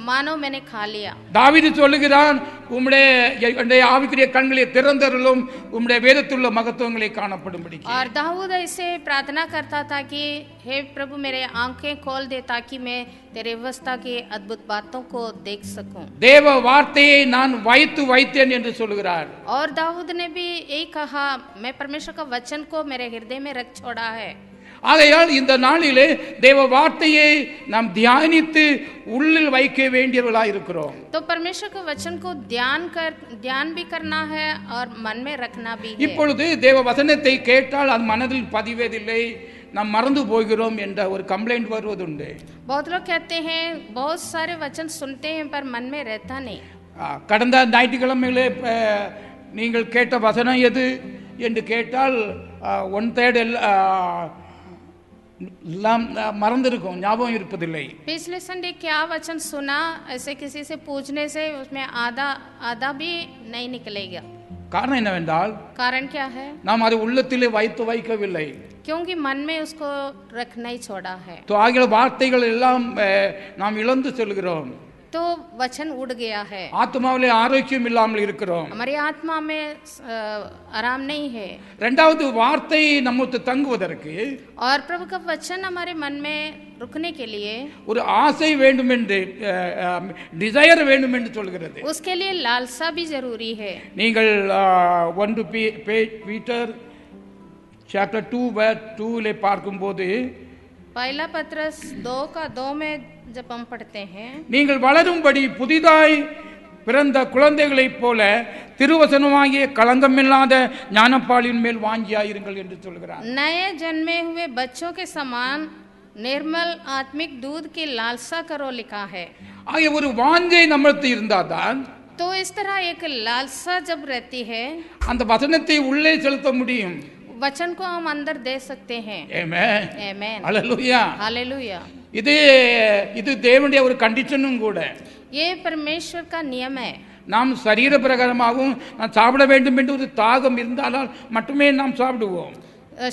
मानो मैंने खा लिया। தாவீது சொல்லுகிறான், உம்முடைய ஆவிக்குரிய கண்களை திறந்தருளும், உம்முடைய வேதத்திலுள்ள மகத்துவங்களை காணப்படும்படி. और दाऊद ऐसे प्रार्थना करता था कि हे प्रभु मेरे आंखें खोल दे ताकि मैं तेरे व्यवस्था की अद्भुत बातों को देख सकूं। தேவ வார்த்தையை நான் வைத்தேன் என்று சொல்கிறார். और दाऊद ने भी यही कहा, मैं परमेश्वर का वचन को मेरे हृदय में रख छोड़ा है। ஆகையால் இந்த நாளிலே தேவ வார்த்தையை நாம் தியானித்து உள்ளில் வைக்க வேண்டியவர்களாக இருக்கிறோம். तो परमेश्वर के वचन को ध्यान भी करना है और मन में रखना भी है। இப்பொழுது தேவ வசனத்தை கேட்டால் அது மனதில் பதிவதில்லை, நாம் மறந்து போகிறோம் என்ற ஒரு கம்ப்ளைண்ட் வருவதுண்டு. बहुत लोग कहते हैं बहुत सारे वचन सुनते हैं पर मन में रहता नहीं। கடந்த ஞாயிற்றுக்கிழமையிலே நீங்கள் கேட்ட வசனம் எது என்று கேட்டால் 1/3 எல்லாம் மறந்திருக்கும், ஞாபகம் இருப்பதில்லை. पिछले संडे क्या वचन सुना ऐसे किसी से पूछने से उसमें आधा भी नहीं निकलेगा। காரணம் என்னவென்றால், कारण क्या है? நாம் அதை உள்ளத்திலே வைக்கவில்லை. क्योंकि मन में उसको रखना ही छोड़ा है। तो ஆகிய வார்த்தைகள் எல்லாம் நாம் இழந்து செல்கிறோம். तो वचन उड़ गया है। ஆத்மாவிலே ஆரோக்கியம் இல்லாமல் இருக்கிறோம். हमारी आत्मा में आराम नहीं है। இரண்டாவது வார்த்தை நம்முக்கு தங்குவதற்கு और प्रभु का वचन हमारे मन में रुकने के लिए ஒரு ஆசை வேண்டும் என்று, டிசையர் வேண்டும் என்று சொல்கிறது. उसके लिए लालसा भी जरूरी है। நீங்கள் 1 பீட்டர் chapter 2:2 பார்க்கும்போது, पहला पत्रस 2:2 में जब हम पढ़ते हैं, நீங்கள் வளரும்படி புதிதாய் பிறந்த குழந்தைகளைப் போல திருவசனமாகிய களங்கமில்லாத ஞானப்பாலின் மேல் வாஞ்சியாயிருங்கள் என்று சொல்கிறார். नए जन्मे हुए बच्चों के समान निर्मल आत्मिक दूध की लालसा करो लिखा है। ஆகிய ஒரு வாஞ்சை நம்மளுக்கு இருந்தால்தான் तो इस तरह एक लालसा जब रहती है அந்த வசனத்தை உள்ளே செலுத்த முடியும். वचन को हम अंदर दे सकते हैं। ஆமென். आमेन। ஹல்லேலூயா. हालेलुया। இது தேவனுடைய ஒரு கண்டிஷனும் கூட. ये परमेश्वर का नियम है। நாம் சரீர பிரகாரமாகவும் நான் சாப்பிட வேண்டும் என்று ஒரு தாகம் இருந்தால் மட்டுமே நாம் சாப்பிடுவோம்.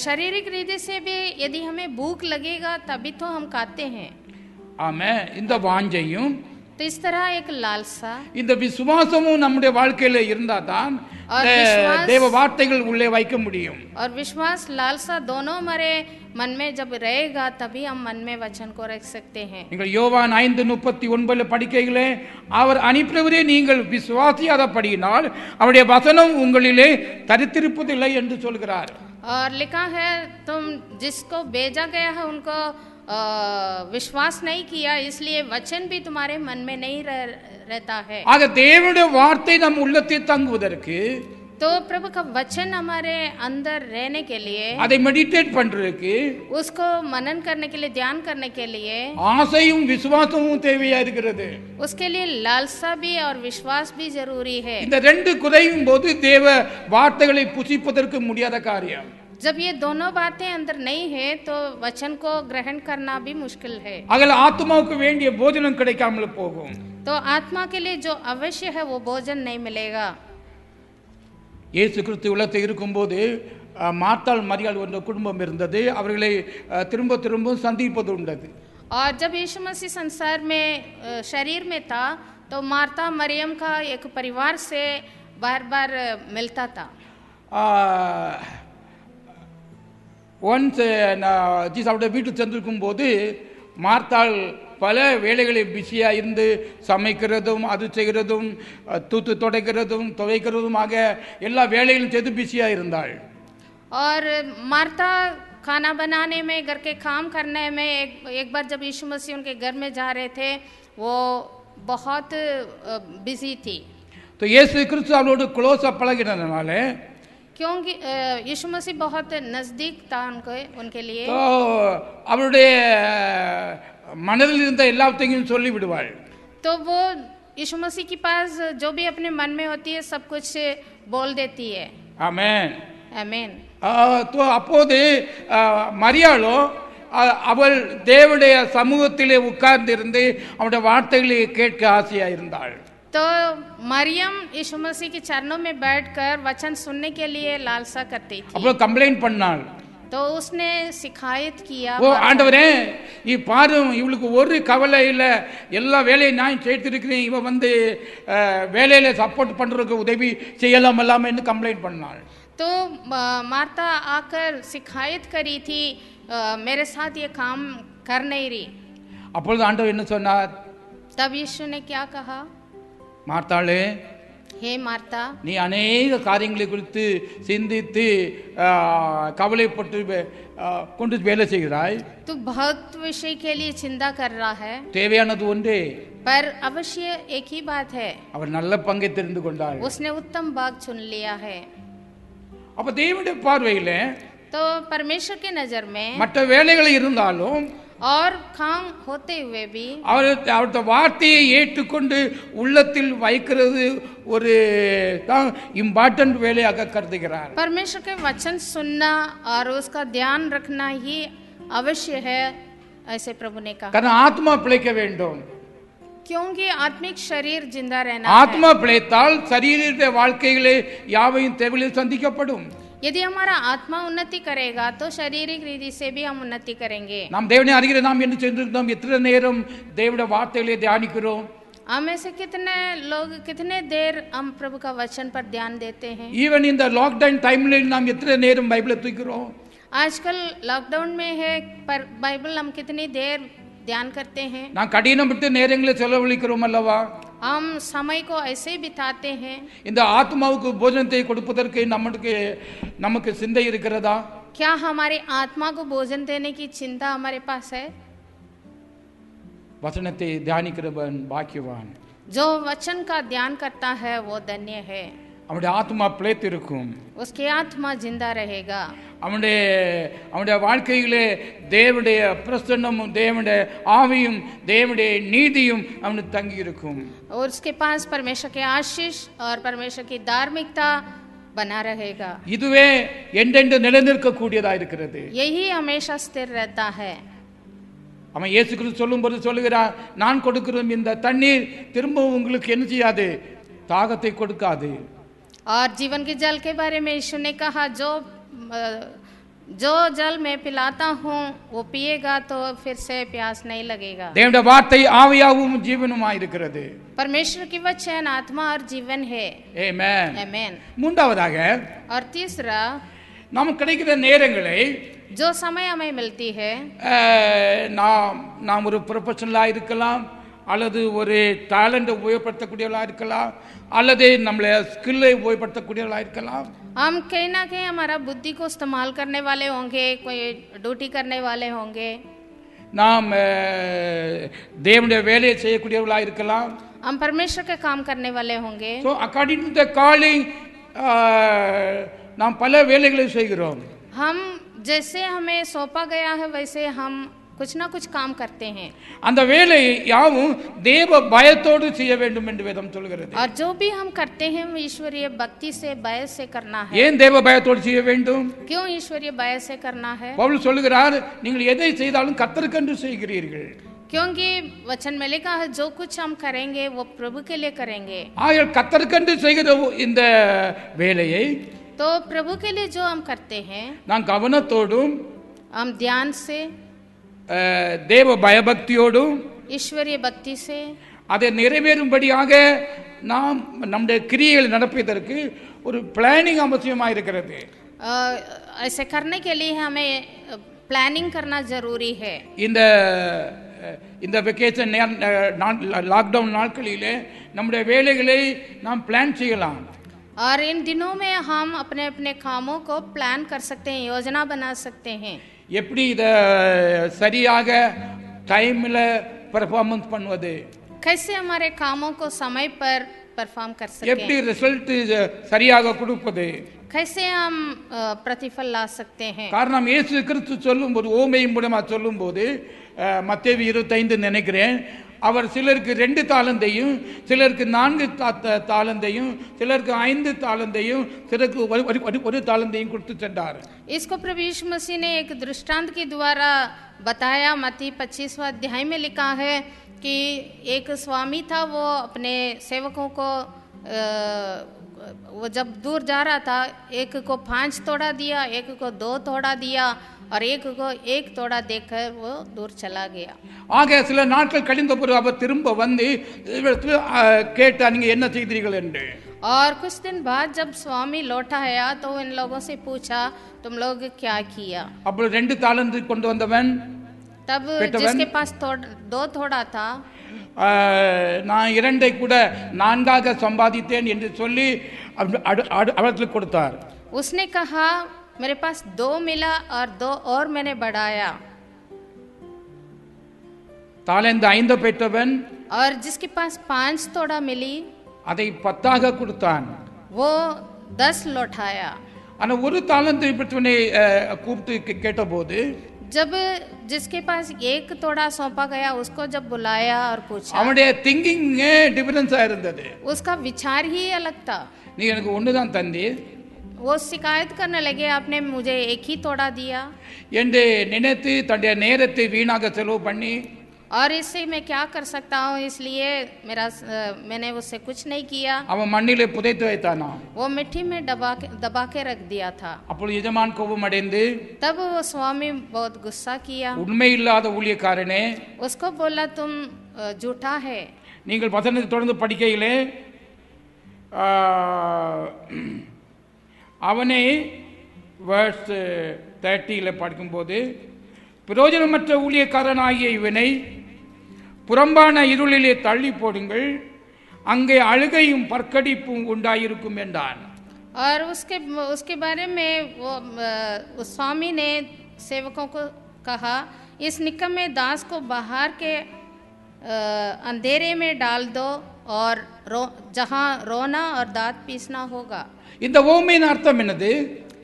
शारीरिक रीति से भी यदि हमें भूख लगेगा तभी तो हम खाते हैं। ஆமென். இந்த வாஞ்சையும் तो इस तरह एक लालसा, இந்த விசுவாசமும் நம்முடைய வாழ்க்கையில இருந்தாதான் தேவ வார்த்தைகள் உள்ளே வைக்க முடியும். और विश्वास लालसा दोनों हमारे मन में जब रहेगा तभी हम मन में वचन को रख सकते हैं। நீங்கள் யோவான் 5:39 படிக்கையிலே, அவர் அனுப்பினவரே நீங்கள் விசுவாசியாதபடியினால் அவருடைய வசனம் உங்களிலே தரித்திருப்பதில்லை என்று சொல்கிறார். और लिखा है तुम जिसको भेजा गया है उनको विश्वास नहीं किया, इसलिए वचन भी तुम्हारे मन में नहीं रहता है। ஆக தேவனுடைய வார்த்தை நம் உள்ளத்தில் தங்குவதற்கு, तो प्रभु का वचन हमारे अंदर रहने के लिए, அதை மெடிடேட் பண்றதுக்கு, उसको मनन करने के लिए, ध्यान करने के लिए ஆசையும் விசுவாசமும் தேவையா இருக்கிறது. उसके लिए लालसा भी और विश्वास भी जरूरी है। இந்த ரெண்டு குறையும் போது தேவ வார்த்தைகளை புசிப்பதற்கு முடியாத காரியம். जब ये दोनों बातें अंदर नहीं है तो वचन को ग्रहण करना भी मुश्किल है। அதில் ஆத்மாவுக்கு வேண்டிய போஜனம் கிடைக்காமல் போகும். तो आत्मा के लिए जो अवश्य है वो भोजन नहीं मिलेगा। இயேசு கிறிஸ்து உலகத்தில் இருக்கும்போது மார்த்தாள் மரியாள் என்ற குடும்பம் இருந்தது. அவர்களை திரும்ப திரும்ப சந்திப்பது உண்டது. और जब यीशु मसीह संसार में शरीर में था तो मार्ता मरियम का एक परिवार से बार बार मिलता था। ஒன்ஸ் ஜீசஸ் அவருடைய வீட்டுக்கு சென்றிருக்கும் போது மார்த்தாள் பல வேலைகளில் பிஸியாக இருந்து சமைக்கிறதும் அது செய்கிறதும் தூத்து துடைக்கிறதும் துவைக்கிறதுமாக எல்லா வேலைகளும் செய்து பிஸியாக இருந்தாள். और मार्ता खाना बनाने में, घर के काम करने में, एक बार जब यीशु मसीह उनके घर में जा रहे थे वो बहुत बिजी थी. तो இயேசு கிறிஸ்து அவளோடு க்ளோஸாக பழகினதுனால, क्योंकि यीशु मसीह बहुत नज़दीक था उनके लिए, तो அவருடைய மனதில் இருந்த எல்லாத்தையும் சொல்லி விடுவாள். तो वो यीशु मसीह के पास जो भी अपने मन में होती है सब कुछ बोल देती है. ஆமென், आमीन. तो அப்போது மரியாளோ அவள் தேவனுடைய சமூகத்திலே உட்கார்ந்திருந்து அவருடைய வார்த்தைகளை கேட்க ஆசையா இருந்தாள். तो मरियम यीशु मसीह के चरणों में बैठकर वचन सुनने के लिए लालसा करती थी. அப்போ கம்ப்ளைண்ட் பண்ணாள். तो उसने शिकायत किया, ஓ ஆண்டவரே, பாரு இவளுக்கு ஒரு கவலை இல்லை, எல்லா வேலையும் நான் செய்திருக்கிறேன், இவ வந்து வேலையில சப்போர்ட் பண்றதுக்கு உதவி செய்யலாம் என்று கம்ப்ளைண்ட் பண்ணாள். तो मार्ता आकर शिकायत करी थी, मेरे साथ ये काम कर नहीं रही. அப்பொழுது ஆண்டவர் என்ன சொன்னார்? तब यीशु ने क्या कहा? மார்த்தாளே, हे मार्ता, நீ अनेक காரியங்களை குறித்து சிந்தித்து கவலைப்பட்டு கொண்டு வேலை செய்கிறாய். तू बहुत विषय के लिए चिंता कर रहा है, தேவையானது ஒன்றே, पर अवश्य एक ही बात है, அவர் நல்ல பங்கை தெரிந்து கொண்டார். उसने उत्तम भाग चुन लिया है. அப்ப தேவனுடைய பார்வையில तो परमेश्वर की नजर में மற்ற வேலைகள் இருந்தாலும் और काम होते हुए भी அவருடைய வார்த்தையை ஏற்றுக்கொண்டு உள்ளத்தில் வைக்கிறது ஒரு இம்பார்ட்டன்ட் வேலையாக கருதுகிறார். परमेश्वर के वचन सुनना और उसका ध्यान रखना ही अवश्य है, ऐसे प्रभु ने कहा. कारण ஆத்மா பிழைக்க வேண்டும். क्योंकि आत्मिक शरीर जिंदा रहना ஆத்மா பிழைத்தால் சரீரத்தின் வாழ்க்கையிலே யாவையும் தேவைகள் சந்திக்கப்படும். यदि हमारा आत्मा उन्नति करेगा तो शारीरिक रीति से भी हम उन्नति करेंगे. நாம் தேவனை அறிகிற நாம் என்ன செய்திருக்கிறோம்? எத்தனை நேரம் தேவனுடைய வார்த்தைகளை தியானிக்கிறோம்? हम में से कितने लोग कितने देर हम प्रभु का वचन पर ध्यान देते हैं? ஈவன் இந்த லாக்டவுன் டைம்ல நாம் எத்தனை நேரம் பைபிளை தூக்கிறோம்? आजकल लॉकडाउन में है, पर बाइबल हम कितनी देर ध्यान करते हैं? நான் கடினப்பட்டு நேரங்களை செலவழிக்கிறோம் அல்லவா? हम समय को ऐसे ही बिताते हैं. இந்த ஆத்மாவுக்கு போஜனத்தை கொடுப்பதற்கு நமக்கு சிந்தை இருக்கிறதா? क्या हमारी आत्मा को भोजन देने की चिंता हमारे पास है? வசனத்தை தியானிக்கிறவன் பாக்கியவான். जो वचन का ध्यान करता है वो धन्य है. அவனுடைய ஆத்மா பிழைத்திருக்கும். उसकी आत्मा जिंदा रहेगा. அவனுடைய வாழ்க்கையிலே தேவனுடைய பிரசன்னமும் தேவனுடைய ஆவியும் தேவனுடைய நீதியும் அவனுக்கு தங்கி இருக்கும். और उसके पास परमेश्वर के आशीष और परमेश्वर की धार्मिकता बना रहेगा. இதுவே என்றென்று நிலைநிற்க கூடியதா இருக்கிறது. यही हमेशा स्थिर रहता है. அவன் இயேசு கிறிஸ்து சொல்லும்போது சொல்லுகிறான், நான் கொடுக்கிற இந்த தண்ணீர் திரும்ப உங்களுக்கு என்ன செய்யாது? தாகத்தை கொடுக்காது. और जीवन के जल के बारे में यीशु ने कहा, जो जल मैं पिलाता हूँ वो पिएगा तो फिर से प्यास नहीं लगेगा. தேவனுடைய வார்த்தை ஆவியாகவும் ஜீவனுமாய் இருக்கிறது. परमेश्वर की वचन आत्मा और जीवन है. ஆமென். आमीन. மூன்றாவதாக, और तीसरा, நமக்கு கிடைக்கிற நேரங்களை जो समय हमें मिलती है, நாம் ஒரு ப்ரொஃபஷனலாக இருக்கலாம், அல்லது ஒரு டேலண்ட்டை உபயோகப்படுத்தக்கூடியவர்களாக இருக்கலாம், அல்லது நம்மளை ஸ்கில்லை உபயோகப்படுத்தக்கூடியவர்களாக இருக்கலாம். हम कहीं ना कहीं हमारा बुद्धि को इस्तेमाल करने वाले होंगे, कोई ड्यूटी करने वाले होंगे. நாம் தேவனுடைய வேலையை செய்யக்கூடியவர்களாக இருக்கலாம். हम परमेश्वर का काम करने वाले होंगे. So according to the calling நாம் பல வேலைகளை செய்கிறோம். हम जैसे हमें सौंपा गया है वैसे हम कुछ ना कुछ काम करते हैं அந்த வேலை யாவும் தேவ பயத்தோடு செய்ய வேண்டும் என்று வேதம் சொல்கிறது. और जो भी हम करते हैं वो ईश्वरीय भक्ति से भय से करना है. ஏன் தேவ பயத்தோடு செய்ய வேண்டும்? क्यों ईश्वरीय भय से करना है? பவுல் சொல்கிறார், நீங்கள் எதை செய்தாலும் கர்த்தருக்கென்று செய்கிறீர்கள். क्योंकि वचन में लिखा है जो कुछ हम करेंगे वो प्रभु के लिए करेंगे. ஆகையால் கர்த்தருக்கென்று செய்கிற இந்த வேலையை तो प्रभु के लिए जो हम करते हैं நான் கவனத்தோடும் हम ध्यान से தேவ பயபக்தியோடும் ईश्वरीय भक्ति से அதை நிறைவேறும்படியாக நாம் நம்முடைய கிரியைகள் நடப்பதற்கு ஒரு பிளானிங் அவசியமாக இருக்கிறது. ऐसे करने के लिए हमें प्लानिंग करना जरूरी है. இந்த வெக்கேஷன் லாக்டவுன் நாட்களிலே நம்முடைய வேலைகளை நாம் பிளான் செய்யலாம். और इन दिनों में हम अपने अपने कामों को प्लान कर सकते हैं, योजना बना सकते हैं. எப்படி இதை சரியாக டைமில் பெர்ஃபார்மன்ஸ் பண்ணுவது, कैसे हमारे कामों को समय पर परफॉर्म कर सकते எப்படி ரிசல்ட் சரியாக கொடுப்பது, कैसे हम प्रतिफल ला सकते हैं. காரணம் இயேசு கிறிஸ்து சொல்லும்போது ஓமையின் மூலமா சொல்லும்போது மத்தேயு 25 நினைக்கிறேன், அவர் சிலருக்கு 2 தாலந்தையும் சிலருக்கு 4 தாலந்தையும் சிலருக்கு 5 தாலந்தையும் சிலருக்கு 1 தாலந்தையும் கொடுத்து சென்றார். इसको प्रभु यीशु मसीह ने एक दृष्टांत के द्वारा बताया. मत्ती 25वां अध्याय में लिखा है कि एक स्वामी था, वो अपने सेवकों को वो जब दूर जा रहा था, एक को 5 तोड़ा दिया, एक को 2 तोड़ा दिया और एक को 1 तोड़ा देकर वो दूर चला गया. ஆக சில நாட்கள் கழிந்த பிறகு அவர் திரும்ப வந்து கேட்டா நீங்க என்ன செய்தீர்கள் என்று. और कुछ दिन बाद जब स्वामी लौटा आया तो इन लोगों से पूछा तुम लोग क्या किया. அப்போ 2 தாலந்து கொண்டு வந்தவன், तब जिसके पास 2 तोड़ा था, நான் 2 கூட 4 சம்பாதித்தேன் என்று சொல்லி அவர்களுக்கு கொடுத்தார். उसने कहा मेरे पास 2 मिला और 2 और मैंने बढ़ाया. தாலந்து 5 பெற்றவன் और जिसके पास 5 तोड़ा मिली அதை 10 கொடுத்தான். वो 10 लौटाया. ஆனா ஒரு தாலந்து பெற்றவனை கூப்பிட்டு கேட்டபோது, जब जिसके पास 1 तोड़ा सौंपा गया उसको जब बुलाया और पूछा, அவனுடைய திங்கிங் டிஃபரன்ஸா இருந்தது. उसका विचार ही अलग था. நீ எனக்கு ஒண்ணுதான் தந்தி, वो शिकायत करने लगे आपने मुझे 1 ही तोड़ा दिया என்று நினைத்து தன்னுடைய நேரத்தை வீணாக செலவு பண்ணி, और इससे मैं क्या कर सकता हूँ, इसलिए मैंने उससे कुछ नहीं किया. அவன் மண்ணிலே புதைத்து வைத்தானா. वो मिट्टी में दबा के रख दिया था. அப்பொழுது எஜமான் கோபம் அடைந்து, तब वो स्वामी बहुत गुस्सा किया. உண்மை இல்லாத ஊழியக்காரனே, उसको बोला तुम झूठा है. நீங்கள் வசனத்தை தொடர்ந்து படிக்கையிலே அவனை வேர்ஸ் 30 படிக்கும்போது, பிரயோஜனமற்ற ஊழியக்காரனாகிய இவனை புறம்பான இருளிலே தள்ளி போடுங்கள், அங்கே அழுகையும் பற்கடிப்பும் உண்டாயிருக்கும் என்றான். और उसके बारे में वो उस स्वामी ने सेवकों को कहा, इस निकम्मे दास को बाहर के अंधेरे में डाल दो और जहाँ रोना और दांत पीसना होगा. இந்த ஓமையின் அர்த்தம் என்னது?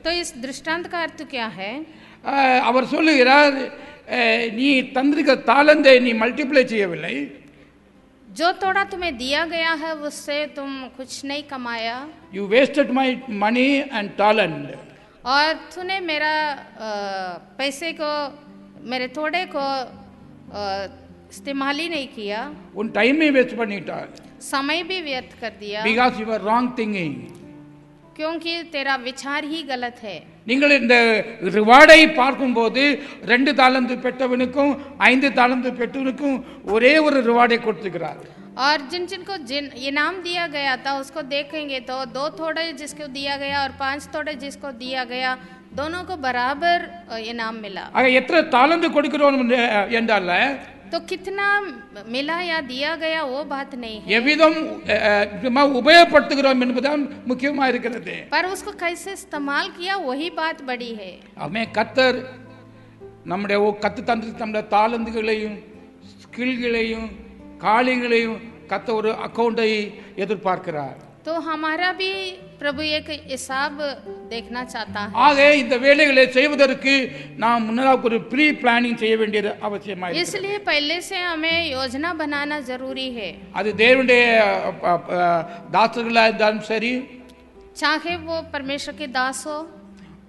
तो इस दृष्टांत का अर्थ क्या है? அவர் சொல்லுகிறார், நீ தந்திரிக்க தாளந்தை நீ மல்டிப்ளை செய்யவில்லை. जो तोड़ा तुम्हें दिया गया है उससे तुम कुछ नहीं कमाया. You wasted my money and talent. और तूने मेरा पैसे को, मेरे थोड़े को इस्तेमाल ही नहीं किया. உன் டைமை வேஸ்ட் பண்ணிட்டார். समय भी व्यर्थ कर दिया. Because you were wrong thinking. क्योंकि तेरा विचार ही गलत है. நீங்கள் இந்த ரிவார்டை பார்க்கும்போது 2 தாலந்து பெற்றவனுக்கும் 5 தாலந்து பெற்றவனுக்கும் ஒரே ஒரு ரிவார்டை கொடுத்துக்கிறார். और जिनको इनाम दिया गया था उसको देखेंगे तो 2 थोड़े जिसको दिया गया और 5 थोड़े जिसको दिया गया, दोनों को बराबर इनाम मिला. ஆக எத்தனை தாலந்து கொடுக்கிறோம் என்றால, तो कितना मिला या दिया गया वो बात नहीं है, எவ்விதம் உபயோகப்படுத்துகிறோம் என்பதுதான் முக்கியமா இருக்கிறது. पर उसको कैसे इस्तेमाल किया वही बात बड़ी है. அவன் கர்த்தர் நம்முடைய கத்து தந்து நம்முடைய தாளந்துகளையும் ஸ்கில்களையும் காரியங்களையும் கர்த்தர் ஒரு அக்கவுண்டை எதிர்பார்க்கிறார். तो हमारा भी प्रभु एक हिसाब देखना चाहता है। ஆக இந்த வேலைகளை செய்வதற்கு நாம் முன்னதாக ஒரு ப்ரீ பிளானிங் செய்ய வேண்டியது அவசியமாக இருக்கிறது. इसलिए पहले से हमें योजना बनाना जरूरी है। அது தேவனுடைய தாசர்களாக இருந்தாலும் சரி, चाहे वो परमेश्वर के दास हो,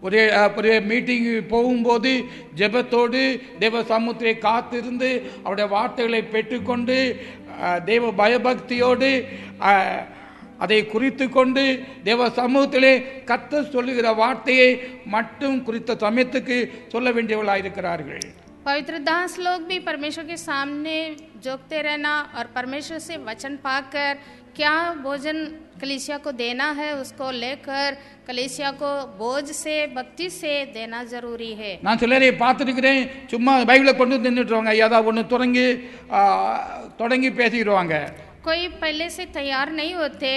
ஒரு மீட்டிங் போகும்போது ஜெபத்தோடு தேவ சமூகத்தை காத்திருந்து அவருடைய வார்த்தைகளை பெற்றுக்கொண்டு தேவ பயபக்தியோடு அதை குறித்து கொண்டு தேவ சமூகத்திலே கர்த்தர் சொல்லுகிற வார்த்தையை மட்டும் குறித்த சமயத்துக்கு சொல்ல வேண்டியவர்களாக இருக்கிறார்கள். पवित्र दास लोग भी परमेश्वर के सामने जोगते रहना और परमेश्वर से वचन पाकर क्या भोजन कलीसिया को देना है उसको लेकर कलीसिया को बोझ से भक्ति से देना जरूरी है। நான் சிலரை பார்த்துருக்கிறேன், சும்மா பைபிளை கொண்டு நின்றுட்டுருவாங்க, ஏதாவது ஒன்று தொடங்கி பேசிடுவாங்க. कोई पहले से तैयार नहीं होते,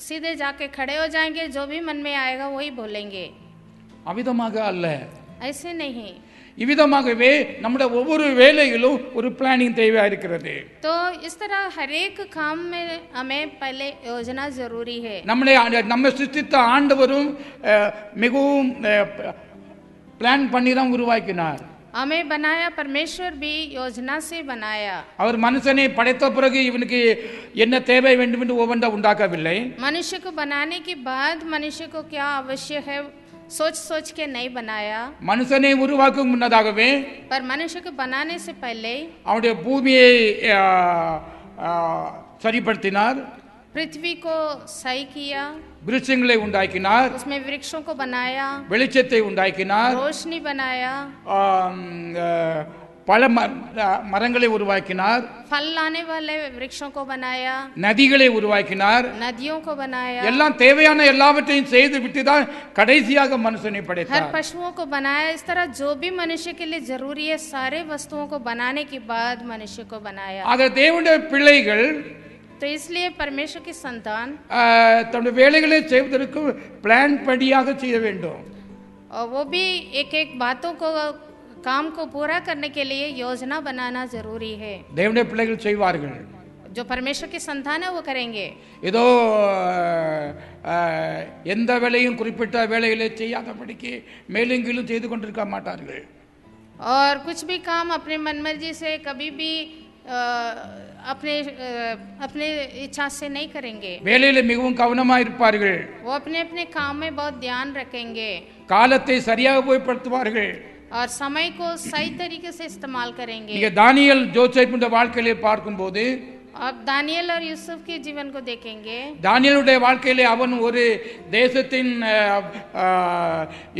सीधे जाके खड़े हो जाएंगे, जो भी मन में आएगा वही बोलेंगे। அவிதமாக அல்ல, ऐसे नहीं। இவ்விதமாகவே நம்முடைய ஒவ்வொரு வேலையிலும் ஒரு பிளானிங் தேவையா இருக்கிறது. तो इस तरह हर एक काम में हमें पहले योजना जरूरी है। நம்ம சிருஷ்டித்த ஆண்டவரும் மிகவும் பிளான் பண்ணி தான் உருவாக்கினார். हमें बनाया, परमेश्वर भी योजना से बनाया। அவர் மனுஷனை படைத்த பிறகு இவனுக்கு என்ன தேவை வேண்டும் என்று ஒவ்வொன்றா உண்டாக்கவில்லை. मनुष्य को बनाने के बाद मनुष्य को क्या आवश्यक है सोच सोच के नहीं बनाया। மனுஷனை உருவாக்கும் முன்னதாகவே, पर मनुष्य को बनाने से पहले அவருடைய பூமியை சரிப்படுத்தினார், पृथ्वी को सही किया, விருட்சங்களை உண்டாக்கினார், उसमें वृक्षों को बनाया, வெளிச்சத்தை உண்டாக்கினார், रोशनी बनाया, பல மரங்களை உருவாக்கினார், फल लाने वाले वृक्षों को बनाया, நதிகளை உருவாக்கினார், नदियों को बनाया, எல்லாம் தேவையான எல்லாவற்றையும் செய்து விட்டு தான் கடைசியாக மனுஷனை हर படைத்தார். पशुओं को बनाया। इस तरह जो भी मनुष्य के लिए जरूरी है सारे वस्तुओं को बनाने के बाद मनुष्य को बनाया। ஆக தேவனுடைய பிள்ளைகள் तो इसलिए परमेश्वर की संतान தன்னுடைய வேலைகளை செய்வதற்கு பிளான் படியாக செய்ய வேண்டும். और वो भी एक एक बातों को काम को पूरा करने के लिए योजना बनाना जरूरी है। தேவனுடைய பிள்ளைகள் செய்வார்கள். जो परमेश्वर की संतान है वो करेंगे। ஏதோ எந்த வேலையும் குறிப்பிட்ட வேலைகளை செய்யாதபடிக்கு மேலும் கீழும் செய்து கொண்டிருக்க மாட்டார்கள். और कुछ भी काम अपने मनमर्जी से कभी भी अपने इच्छा से नहीं करेंगे। வேலையில மிகவும் கவனமா இருப்பார்கள். वो अपने अपने काम में बहुत ध्यान रखेंगे, காலத்தை சரியாக உபயோகப்படுத்துவார்கள். और समय को सही तरीके से इस्तेमाल करेंगे। நீங்க தானியேல் ஜோசேப்புடைய வாழ்க்கையிலே பார்க்கும்போது, अब दानियल और यूसुफ के जीवन को देखेंगे। தானியேலுடைய வாழ்க்கையிலே அவன் ஒரு தேசத்தின்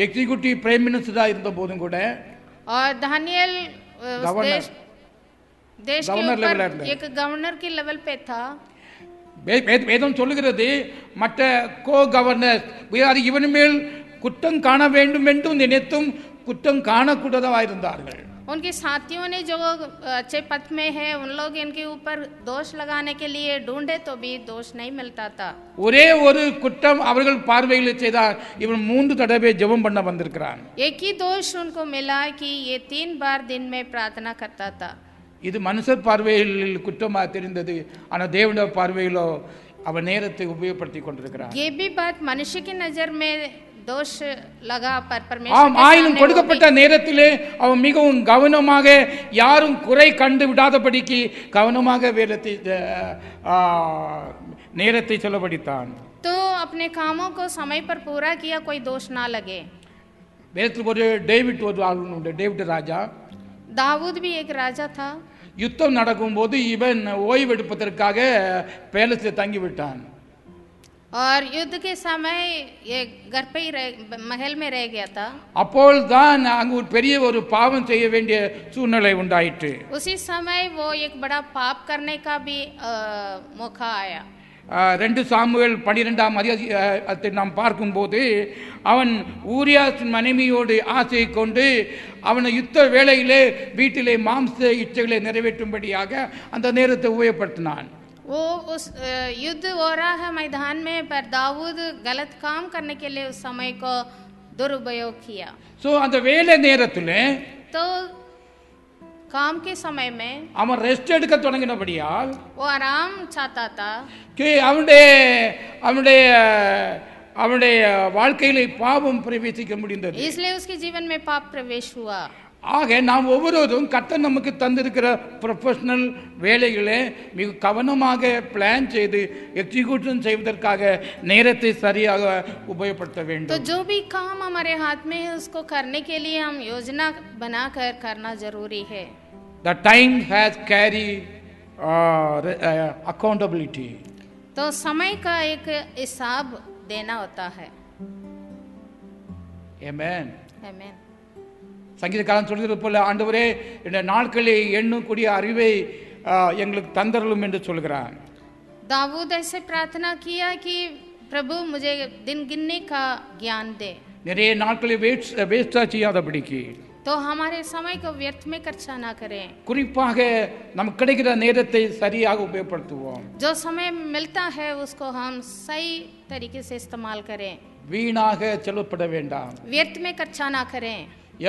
எக்ஸிக்யூட்டிவ் பிரைம் மினிஸ்டரா இருந்த போதும் கூட, और दानियल देश के ऊपर एक गवर्नर के लेवल पे था। வேதம் சொல்லுகிறது மற்ற கோ கவர்னர் இவன் மேல் குற்றம் காண வேண்டும் என்றும் நினைத்தும் குற்றம் காணக்கூடாதா இருந்தார்கள். उनके साथियों ने जो अच्छे पद में है उन लोग इनके ऊपर दोष लगाने के लिए ढूंढे तो भी दोष नहीं मिलता था। ஒரே ஒரு குற்றம் அவர்கள் பார்வையில் செய்தார், இவன் 3 தடவை ஜெபம் பண்ண வந்திருக்கிறான். एक ही दोष उनको मिला कि ये 3 बार दिन में प्रार्थना करता था। இது மனுஷர் பார்வையில் குற்றமாக தெரிந்தது, ஆனா தேவனுடைய பார்வையிலோ அவன் நேரத்தை உபயோகப்படுத்தி கொண்டிருக்கிறான். ये भी बात मनुष्य की नजर में दोष लगा, पर ஆயினும் கொடுக்கப்பட்ட நேரத்திலே அவன் மிகவும் கவனமாக யாரும் குறை கண்டு விடாதபடிக்கு கவனமாக நேரத்தை செலவழித்தான். तो अपने कामों को समय पर पूरा किया, कोई दोष ना लगे। வேதத்தில் ஒரு டேவிட் ராஜா, दाऊद भी एक राजा था। யுத்தம் நடக்கும்போது இவன் ஓய்வெடுப்பதற்காக பேலஸில் தங்கிவிட்டான். और युद्ध के समय ये घर पे ही महल में रह गया था। அப்போதுதான் அங்கு ஒரு பாவம் செய்ய வேண்டிய சூழ்நிலை உண்டாயிற்று. उसी समय वो एक बड़ा पाप करने का भी मौका आया। 2 சாமுவேல் 12ஆம் அதிகாரத்தை நாம் பார்க்கும்போது அவன் ஊரியாசின் மனைவியோடு ஆசை கொண்டு அவனை யுத்த வேளையிலே வீட்டிலே மாம்ச இச்சைகளை நிறைவேற்றும்படியாக அந்த நேரத்தை உபயோகப்படுத்தினான். वो उस युद्ध हो रहा है मैदान में, पर दाऊद गलत काम करने के लिए उस समय को दुरुपयोग किया। सो அந்த வேலை நேரத்திலே तो काम के समय में அவன் ரெஸ்ட் எடுக்க தொடங்கினபடியால் वो आराम चाहता था, அவனுடைய அவனுடைய அவனுடைய வாழ்க்கையிலே பாவம் பிரவேசிக்க முடிந்தது. इसलिए उसके जीवन में पाप प्रवेश हुआ. ஆக நாம் ஒவ்வொருவரும் கர்த்தர் நமக்கு தந்திருக்கிற ப்ரொஃபஷனல் வேலைகளை மிக கவனமாக பிளான் செய்து எக்ஸிக்யூஷன் செய்வதற்காக நேரத்தை சரியாக உபயோகப்படுத்த तो வேண்டும். जो भी काम हमारे हाथ में है उसको करने के लिए हम योजना बनाकर करना जरूरी है. The time has carry accountability. तो समय का एक हिसाब देना होता है. Amen. आमीन. சங்கீதக்காரன் சொல்கிறது போல, ஆண்டவரே இந்த நாட்களை எண்ணக்கூடிய அறிவை எங்களுக்கு தந்தரலும் என்று சொல்கிறான். दाऊद ऐसे प्रार्थना किया कि प्रभु मुझे दिन गिनने का ज्ञान दे. நிறைய நாட்களை வேஸ்டா செய்யாதபடிக்கு, तो हमारे समय को व्यर्थ में खर्चा ना करें. குறிப்பாக நமக்கு கிடைக்கிற நேரத்தை சரியாக உபயோகப்படுத்துவோம். जो समय मिलता है उसको हम सही तरीके से इस्तेमाल करें. வீணாக செலவுப்பட வேண்டாம். व्यर्थ में खर्चा ना करें.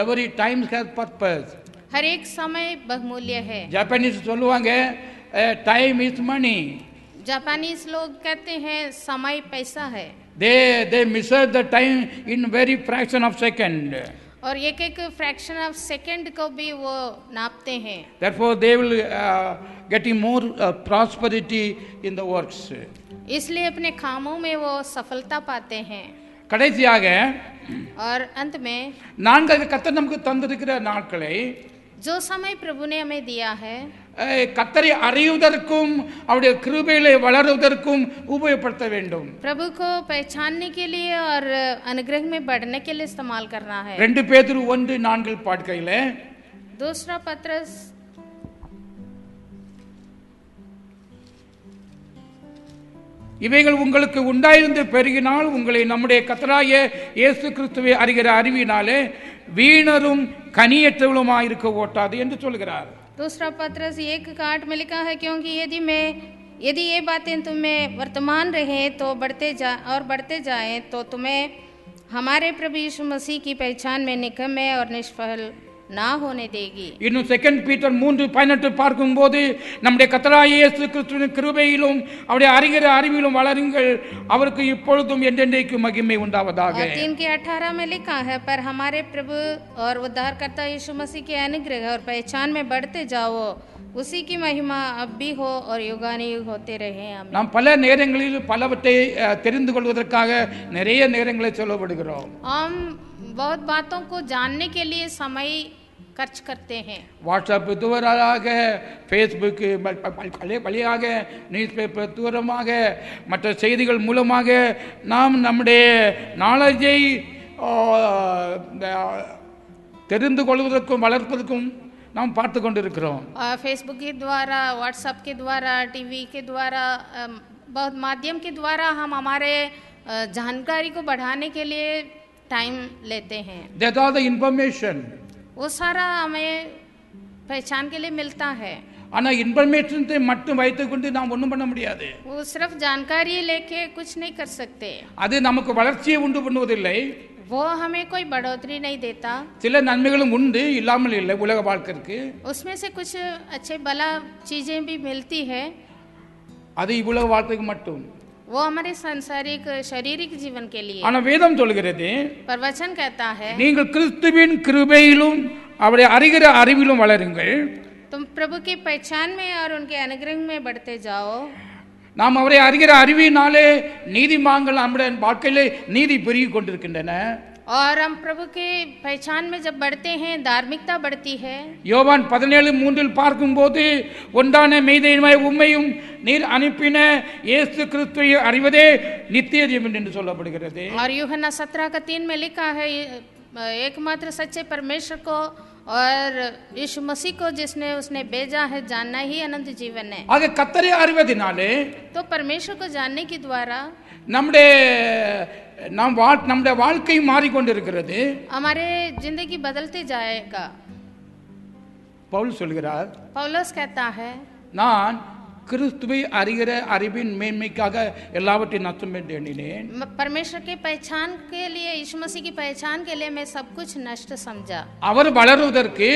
Every time has purpose. हर एक समय बहुमूल्य है. ஜப்பானீஸ் சொல்லுவாங்க, டைம் இஸ் மணி. जापानीज लोग कहते हैं समय पैसा है. They measure the time in very fraction of second. और एक एक फ्रैक्शन ऑफ सेकंड को भी वो नापते हैं. Therefore they will getting more prosperity in the works. इसलिए अपने कामों में वो सफलता पाते हैं. கடைசியாக और अंत में நான்காவது கர்த்தர் நமக்கு தந்திருக்கிற நாட்களை जो समय प्रभु ने हमें दिया है கர்த்தரை அறிவதற்கும் அவருடைய கிருபையிலே வளருவதற்கும் உபயோகப்படுத்த வேண்டும். प्रभु को पहचानने के लिए और अनुग्रह में बढ़ने के लिए इस्तेमाल करना है. 2 பேதுரு 1:4 பார்க்கையிலே, दूसरा पत्रस இவைகள் உங்களுக்கு உண்டாயிருந்து பெருகினால் உங்களை நம்முடைய கர்த்தராகிய இயேசு கிறிஸ்துவை அறிகிற அறிவினாலே வீணரும் கனியற்றவளுமாயிருக்க ஓட்டாது என்று சொல்கிறார். दूसरा पत्रस 1:8 में लिखा है, क्योंकि यदि ये बातें तुम्हें वर्तमान रहे तो बढ़ते जाएं तो तुम्हें हमारे प्रभु यीशु मसीह की पहचान में निकम्मे और निष्फल ना होने देगी. இன்னும் 2 பீட்டர் 3:18 பார்க்கும்போது, நம்முடைய கர்த்தராகிய இயேசு கிறிஸ்துவின் கிருபையிலும் அவருடைய அறிகிற அறிவிலும் வளருங்கள், அவருக்கு இப்பொழுதும் என்றென்றைக்கும் மகிமை உண்டாவதாக. 3:18 में लिखा है, पर हमारे प्रभु और उद्धारकर्ता यीशु मसीह के अनुग्रह और पहचान में बढ़ते जाओ, उसी की महिमा अब भी हो और युगानुयुग होते रहे. நாம் பல நேரங்களில் பலவற்றை தெரிந்து கொள்வதற்காக நிறைய நேரங்களை செலவிடுகிறோம். हम बहुत बातों को जानने के लिए समय खर्च करते हैं. வாட்ஸ்அப் தூரமாக, ஃபேஸ்புக் வழியாக, நியூஸ் பேப்பர் தூரமாக, மற்ற செய்திகள் மூலமாக நாம் நம்முடைய நாலேஜை தெரிந்து கொள்வதற்கும் வளர்ப்பதற்கும் நாம் பார்த்து கொண்டிருக்கிறோம். फेसबुक के द्वारा, व्हाट्सएप के द्वारा, टीवी के द्वारा, बहुत माध्यम के द्वारा हम हमारे जानकारी को बढ़ाने के लिए टाइम लेते हैं. That all the information. वो सारा हमें पहचान के लिए मिलता है. ஆனால் இன்ஃபர்மேஷனை மட்டும் வைத்துக்கொண்டு நாம் ஒன்றும் பண்ண முடியாது. वो सिर्फ जानकारी लेके कुछ नहीं कर सकते. அது நமக்கு வளர்ச்சியை உண்டு பண்ணுவதில்லை. वो हमें कोई बढ़ोतरी नहीं देता. சில நன்மைகளும் உண்டு, இல்லாமல் இல்லை உலக வாழ்க்கைக்கு. उसमें से कुछ अच्छे भला चीजें भी मिलती है. அது இவ்வளவு வாழ்க்கைக்கு மட்டும். वो हमारे सांसारिक शारीरिक जीवन के लिए. ஆனால் வேதம் சொல்கிறது, पर वचन कहता है, நீங்கள் கிறிஸ்துவின் கிருபையிலும் அவருடைய அறிகிற அறிவிலும் வளருங்கள். तुम प्रभु की पहचान में और उनके अनुग्रह में बढ़ते जाओ. நாம் அவரை அறிகிற அறிவினாலே நீதிமான்கள் நம்முடைய வாழ்க்கையிலே நீதி பெருகி கொண்டிருக்கின்றன. और हम प्रभु के पहचान में जब बढ़ते हैं धार्मिकता बढ़ती है. யோவான் 17:3 பார்க்கும்போது, ஒன்றான மெய்தேயமாய் உம்மையும் நீர் அனுப்பின இயேசு கிறிஸ்துவை அறிவதே நித்திய ஜீவன் என்று சொல்லப்படுகிறது. और यूहन्ना 17:3 में लिखा है, एकमात्र सच्चे परमेश्वर को और यीशु मसीह को जिसने उसने भेजा है जानना ही अनंत जीवन है. ஆக கர்த்தரை அறிவதினாலே, तो परमेश्वर को जानने के द्वारा நம்முடைய வாழ்க்கை மாறிக்கொண்டிருக்கிறது. हमारे जिंदगी बदलते जाएगा. பவுல் சொல்கிறார், पौलुस कहता है, நான் கிறிஸ்துவை அறிகிற அறிவின் மேன்மைக்காக எல்லாவற்றையும் நஷ்டம் எண்ணினேன். परमेश्वर की पहचान के लिए, यीशु मसीह की पहचान के लिए मैं सब कुछ नष्ट समझा. அவர் வளருவதற்கு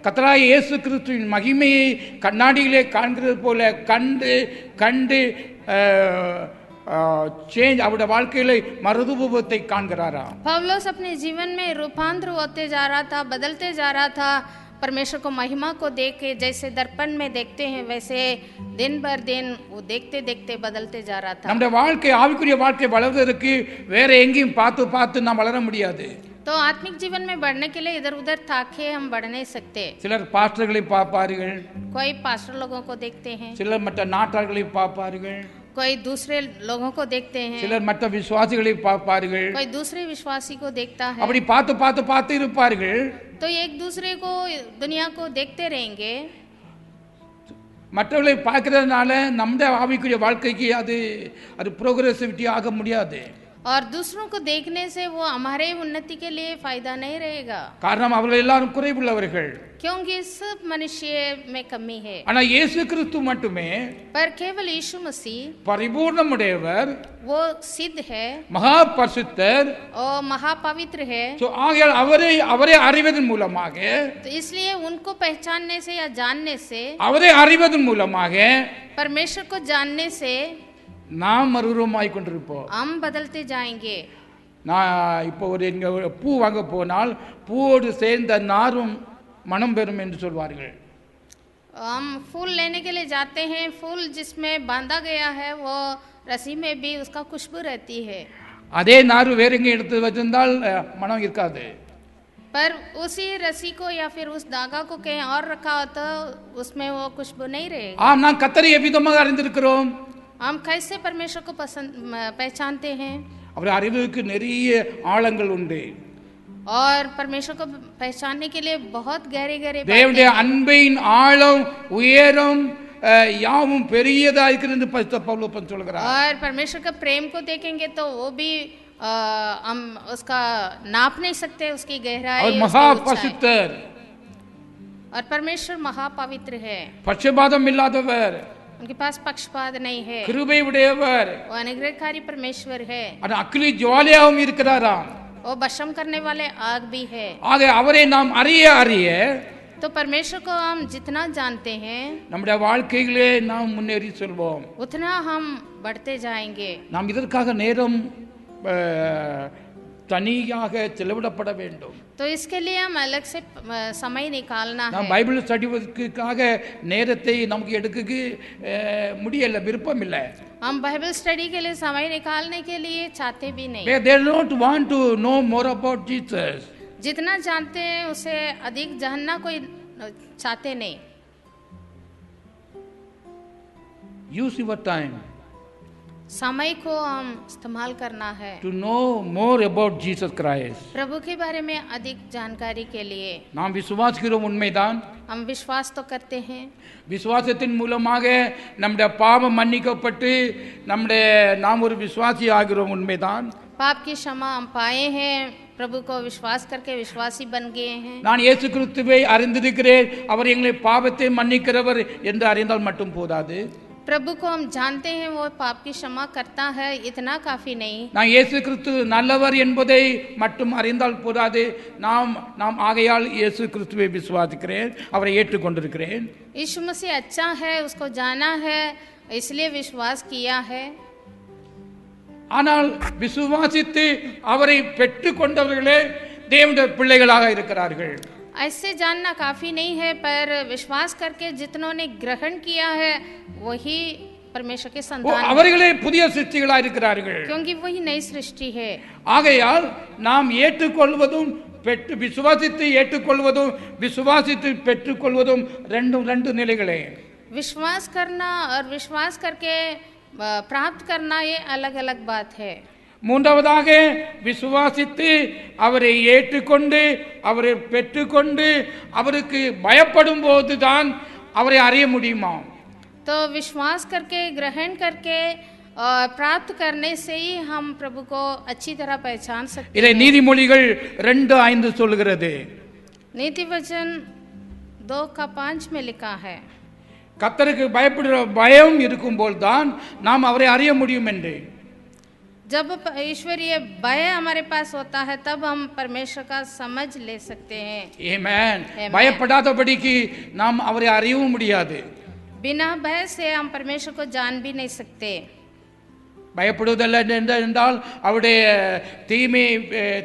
கர்த்தராகிய இயேசு கிறிஸ்துவின் மகிமையை கண்ணாடியிலே காண்கிறது போல கண்டு கண்டு चेंज அவருடைய வாழ்க்கையிலே மறுரூபத்தை காண்கிறாரா. पौलुस अपने जीवन में रूपांतर होते जा रहा था, बदलते जा रहा था. परमेश्वर को महिमा को देख के जैसे दर्पण में देखते हैं वैसे दिन भर दिन वो देखते देखते बदलते जा रहा था. நம்முடைய வாழ்க்கை ஆவிக்குரிய வாழ்க்கை வளர்வதற்கு வேற எங்கேயும் பார்த்து பார்த்து நாம் வளர முடியாது. तो आत्मिक जीवन में बढ़ने के लिए इधर उधर ताके हम बढ़ नहीं सकते. சிலர் பாஸ்டர்களை பார்ப்பார்கள், कोई पास्टर लोगों को देखते हैं, சிலர் மற்ற நாட்டார்களை பார்ப்பார்கள், कोई दूसरे लोगों को देखते हैं, சிலர் மற்ற விசுவாசிகளை பார்ப்பார்கள். कोई दूसरे विश्वासी को देखता है. அப்படி பார்த்து பார்த்து பார்த்து இருப்பார்கள். तो एक दूसरे को, दुनिया को देखते रहेंगे. மற்றவர்களை பார்க்கறதுனால நம்முடைய ஆவிக்குரிய வாழ்க்கைக்கு அது ப்ரோக்ரெசிவிட்டி ஆக முடியாது. और दूसरों को देखने से वो हमारे उन्नति के लिए फायदा नहीं रहेगा. காரணம் அவர்கள் எல்லாரும் குறைவுள்ளவர்கள். क्योंकि सब मनुष्य में कमी है. ஆனா இயேசு கிறிஸ்து மட்டுமே पर केवल यीशु मसीह பரிபூர்ணமுடையவர், वो सिद्ध है மகா பரிசுத்தர். और महापवित्र है. ஆகையால் அவரை அறிவதன் மூலமாக, तो इसलिए उनको पहचानने से या जानने से, அவரை அறிவதன் மூலமாக परमेश्वर को जानने से நாம் மறுரூபமாய் கொண்டிருப்போம். हम बदलते जाएंगे. நான் இப்போ இங்க பூ வாங்க போனால் பூவோடு சேர்ந்த நாரும் மனம் பெறும் என்று சொல்வார்கள். हम फूल लेने के लिए जाते हैं, फूल जिसमें बांधा गया है वो रस्सी में भी उसका खुशबू रहती है. அதே நாறு வேற எங்க எடுத்து வச்சிருந்தால் மனம் இருக்காது. पर उसी रस्सी को या फिर उस धागा को कहीं और रखा हो तो उसमें वो खुशबू नहीं रहेगी. நாம் கர்த்தரை எவ்விதமாக அறிந்திருக்கிறோம்? हम कैसे परमेश्वर को पहचानते हैं? அவருடைய அறிவுக்கு நிறைய ஆழங்கள் உண்டு. और परमेश्वर को पहचानने के लिए बहुत गहरे गहरे தேவனுடைய அன்பின் ஆழம் உயரம் யாவும் பெரியதா இருக்கிறது என்று பரிசுத்த பவுல் சொல்கிறார். और परमेश्वर का प्रेम को देखेंगे तो वो भी हम उसका नाप नहीं सकते, उसकी गहराई. அவர் மகா பரிசுத்தர். और परमेश्वर महापवित्र है. பட்சபாதம் இல்லாதவர், उनके पास पक्षपात नहीं है. கிருபை உடையவர், वो अनुग्रहकारी परमेश्वर है. ஆனா அக்கினி ஜுவாலையாகவும் இருக்கிறாராம். वो भस्म करने वाले आग भी है. ஆக அவரை நாம் அறிய அறிய तो परमेश्वर को हम जितना जानते हैं நம்முடைய வாழ்க்கையிலே நாம் முன்னேறி செல்வோம். उतना हम बढ़ते जाएंगे. நாம் இதற்காக நேரம் தனியாக செலவிடப்பட வேண்டும். तो इसके लिए हम अलग से समय निकालना है. நாம் பைபிள் ஸ்டடிக்காக நேரத்தை நமக்கு எடுக்க முடியல, விருப்பம் இல்லை. हम बाइबल स्टडी के लिए समय निकालने के लिए चाहते भी नहीं. They don't want to know more about Jesus. जितना जानते हैं उसे अधिक जानना कोई चाहते नहीं. Use your time समय को हम इस्तेमाल करना है to know more about Jesus Christ. प्रभु के बारे में अधिक जानकारी के लिए. நாம் விசுவாசிக்கிறோம், உண்மைதான். हम विश्वास तो करते हैं. விசுவாசத்தின் மூலமாக நம்முடைய பாவம் மன்னிக்கப்பட்டு நாம் ஒரு விசுவாசி ஆகிறோம், உண்மைதான். पाप की क्षमा हम पाए हैं, प्रभु को विश्वास करके विश्वासी बन गए हैं. நான் இயேசு கிறிஸ்துவை அறிந்திருக்கிறேன், அவர் எங்களை பாவத்தை மன்னிக்கிறவர் என்று அறிந்தால் மட்டும் போதாது. प्रभु को हम जानते हैं, वो पाप की क्षमा करता है, इतना काफी नहीं. நான் இயேசு கிறிஸ்து நல்லவர் என்பதை மட்டும் அறிந்தால் போதாது. நாம் ஆகையால் இயேசு கிறிஸ்துவை விசுவாசிக்கிறேன், அவரை ஏற்றுக்கொண்டிருக்கிறேன். यीशु मसीह अच्छा है, उसको जाना है, इसलिए विश्वास किया है. ஆனால் விசுவாசித்து அவரை பெற்றுக்கொண்டவர்களே தேவனுடைய பிள்ளைகளாக இருக்கிறார்கள். ऐसे जानना काफी नहीं है, पर विश्वास करके जितनों ने ग्रहण किया है वही परमेश्वर के संतान, அவர்களே புதிய சிருஷ்டிகளாக இருக்கிறார்கள். क्योंकि वही नई सृष्टि है. ஆகையால் நாம் ஏற்றுக்கொள்வதும் விசுவாசித்து ஏற்றுக்கொள்வதும் விசுவாசித்து பெற்றுக்கொள்வதும் ரெண்டு நிலைகளே. विश्वास करना और विश्वास करके प्राप्त करना ये अलग अलग बात है. மூன்றாவதாக விசுவாசித்து அவரை ஏற்றுக்கொண்டு அவரை பெற்றுக்கொண்டு அவருக்கு பயப்படும் போதுதான் அவரை அறிய முடியுமா? तो विश्वास करके ग्रहण करके और प्राप्त करने से ही हम प्रभु को अच्छी तरह पहचान सकते இதை हैं. நீதிமொழிகள் 2:5 சொல்கிறது. नीति वचन 2:5 में लिखा है, கர்த்தருக்கு பயப்படுற பயம் இருக்கும்போது தான் நாம் அவரை அறிய முடியும் என்று. जब ईश्वरीय भय हमारे पास होता है तब हम परमेश्वर का समझ ले सकते हैं. ஆமென். பயப்படாதபடிக்கு நாம் அவரை அறியவும் முடியாது. बिना भय से हम परमेश्वर को जान भी नहीं सकते. பயப்படுவதல்ல என்றால் அவருடைய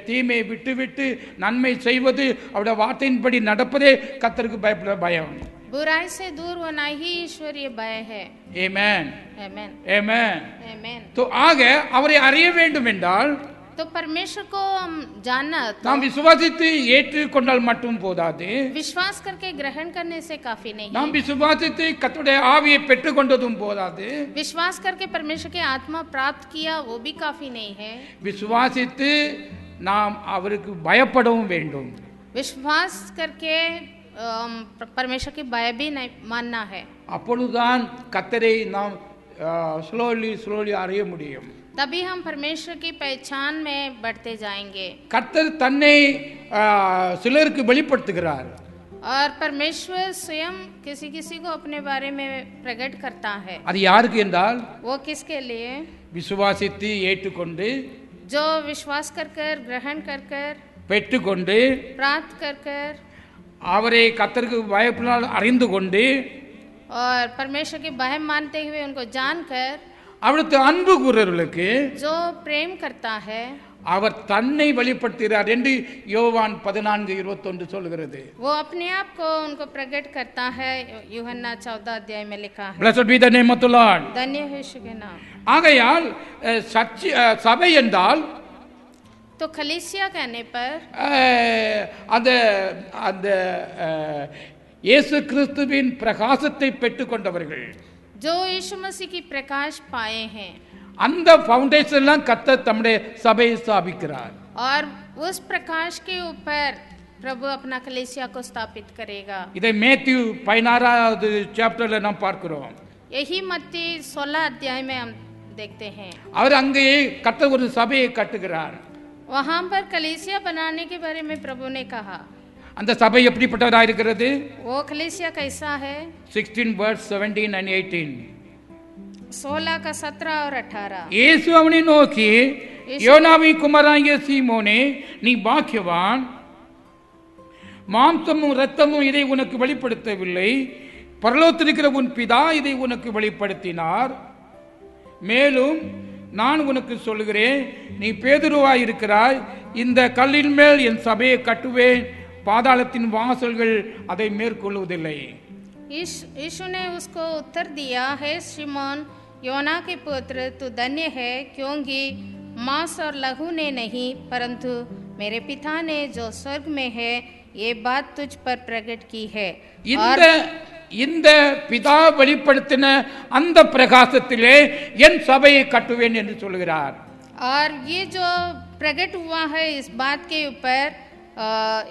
தீமை விட்டு நன்மை செய்வது, அவருடைய வார்த்தையின்படி நடப்பதே கர்த்தருக்கு பயப்படுற பயம். बुराई से दूर होना ही ईश्वरीय भय है. ஆமென். आमेन. ஆமென். आमेन. तो ஆக அவரை அறிய வேண்டும் என்றால் तो परमेश्वर को हम जानना, நாம் விசுவாசித்து ஏற்றுக்கொண்டால் மட்டும் போதாது. विश्वास करके ग्रहण करने से काफी नहीं. நாம் விசுவாசித்து கர்த்தருடைய ஆவியை பெற்றுக்கொண்டதும் போதாது. विश्वास करके परमेश्वर की आत्मा प्राप्त किया वो भी काफी नहीं है. விசுவாசித்து நாம் அவருக்கு பயப்படவும் வேண்டும். विश्वास करके परमेश्वर की भय भी नहीं मानना है. அப்பொழுதுதான் கர்த்தரை நாம் ஸ்லோலி அறிய முடியும். तभी हम परमेश्वर की पहचान में बढ़ते जाएंगे. கர்த்தர் தன்னை சிலருக்கு வெளிப்படுத்துகிறார். और परमेश्वर स्वयं किसी किसी को अपने बारे में प्रकट करता है. அது யாருக்கு என்றால் वो किसके लिए? விசுவாசித்து ஏற்றுக்கொண்டு, जो विश्वास कर कर ग्रहण कर कर பெற்றுக்கொண்டு, प्राप्त कर कर அவரை கர்த்தருக்கு பயப்படால் அறிந்து கொண்டு, और परमेश्वर की भय मानते हुए उनको जानकर, அவருக்கு அன்பு கூறுவர்களுக்கு जो प्रेम करता है அவர் தன்னை வெளிப்படுத்துகிறார் என்று யோவான் 14:21 சொல்கிறது. वो अपने आप को उनको प्रकट करता है. यूहन्ना 14 अध्याय में लिखा है. Blessed be the name of the Lord. धन्य है यीशु के नाम. ஆகையால் சபை என்றால் तो कलीसिया कहने पर அந்த அந்த இயேசு கிறிஸ்துவின் பிரகாசத்தை பெற்றுக்கொண்டவர்கள், जो यीशु मसीह की प्रकाश पाए हैं, அந்த ஃபவுண்டேஷன்லாம் கர்த்தர் தம்முடைய சபையை ஸ்தாபிக்கிறார். और उस प्रकाश के ऊपर प्रभु अपना कलीसिया को स्थापित करेगा. இதை மேத்யூ 16வது சாப்டர்ல நாம் பார்க்கிறோம். यही मत्ती 16 अध्याय में हम देखते हैं. அவர் அங்கே கர்த்தர் ஒரு சபையை கட்டுகிறார். वहां पर कलीसिया बनाने के बारे में प्रभु ने कहा. அந்த சபை எப்படிப்பட்டதா இருக்கிறது? वो कलीसिया कैसा है? 16 verse 17 and 18. 16 का 17 और 18. இயேசு அவனை நோக்கி, யோனாவின் குமாரனாகிய சீமோனே, நீ பாக்கியவான், மாம்சமும் இரத்தமும் இதை உனக்கு வெளிப்படுத்தவில்லை, பரலோகத்தில் இருக்கிற உன் பிதா இதை உனக்கு வெளிப்படுத்தினார். மேலும் நான் உனக்கு சொல்கிறேன், நீ பேதுருவாய் இருக்கிறாய், இந்த கல்லின் மேல் என் சபையை கட்டுவேன், பாதாளத்தின் வாசல்கள் அதை மேற்கொள்வதில்லை. यीशु ने उसको उत्तर दिया, हे शिमोन योना के पुत्र, तू धन्य है, क्योंकि मांस और लहू ने नहीं परंतु मेरे पिता ने जो स्वर्ग में है ये बात तुझ पर प्रकट की है. இந்த பிதா வெளிப்படுத்தின அந்த பிரகாசத்திலே என் சபையை கட்டுவேன் என்று சொல்கிறார். और ये जो प्रकट हुआ है इस बात के ऊपर,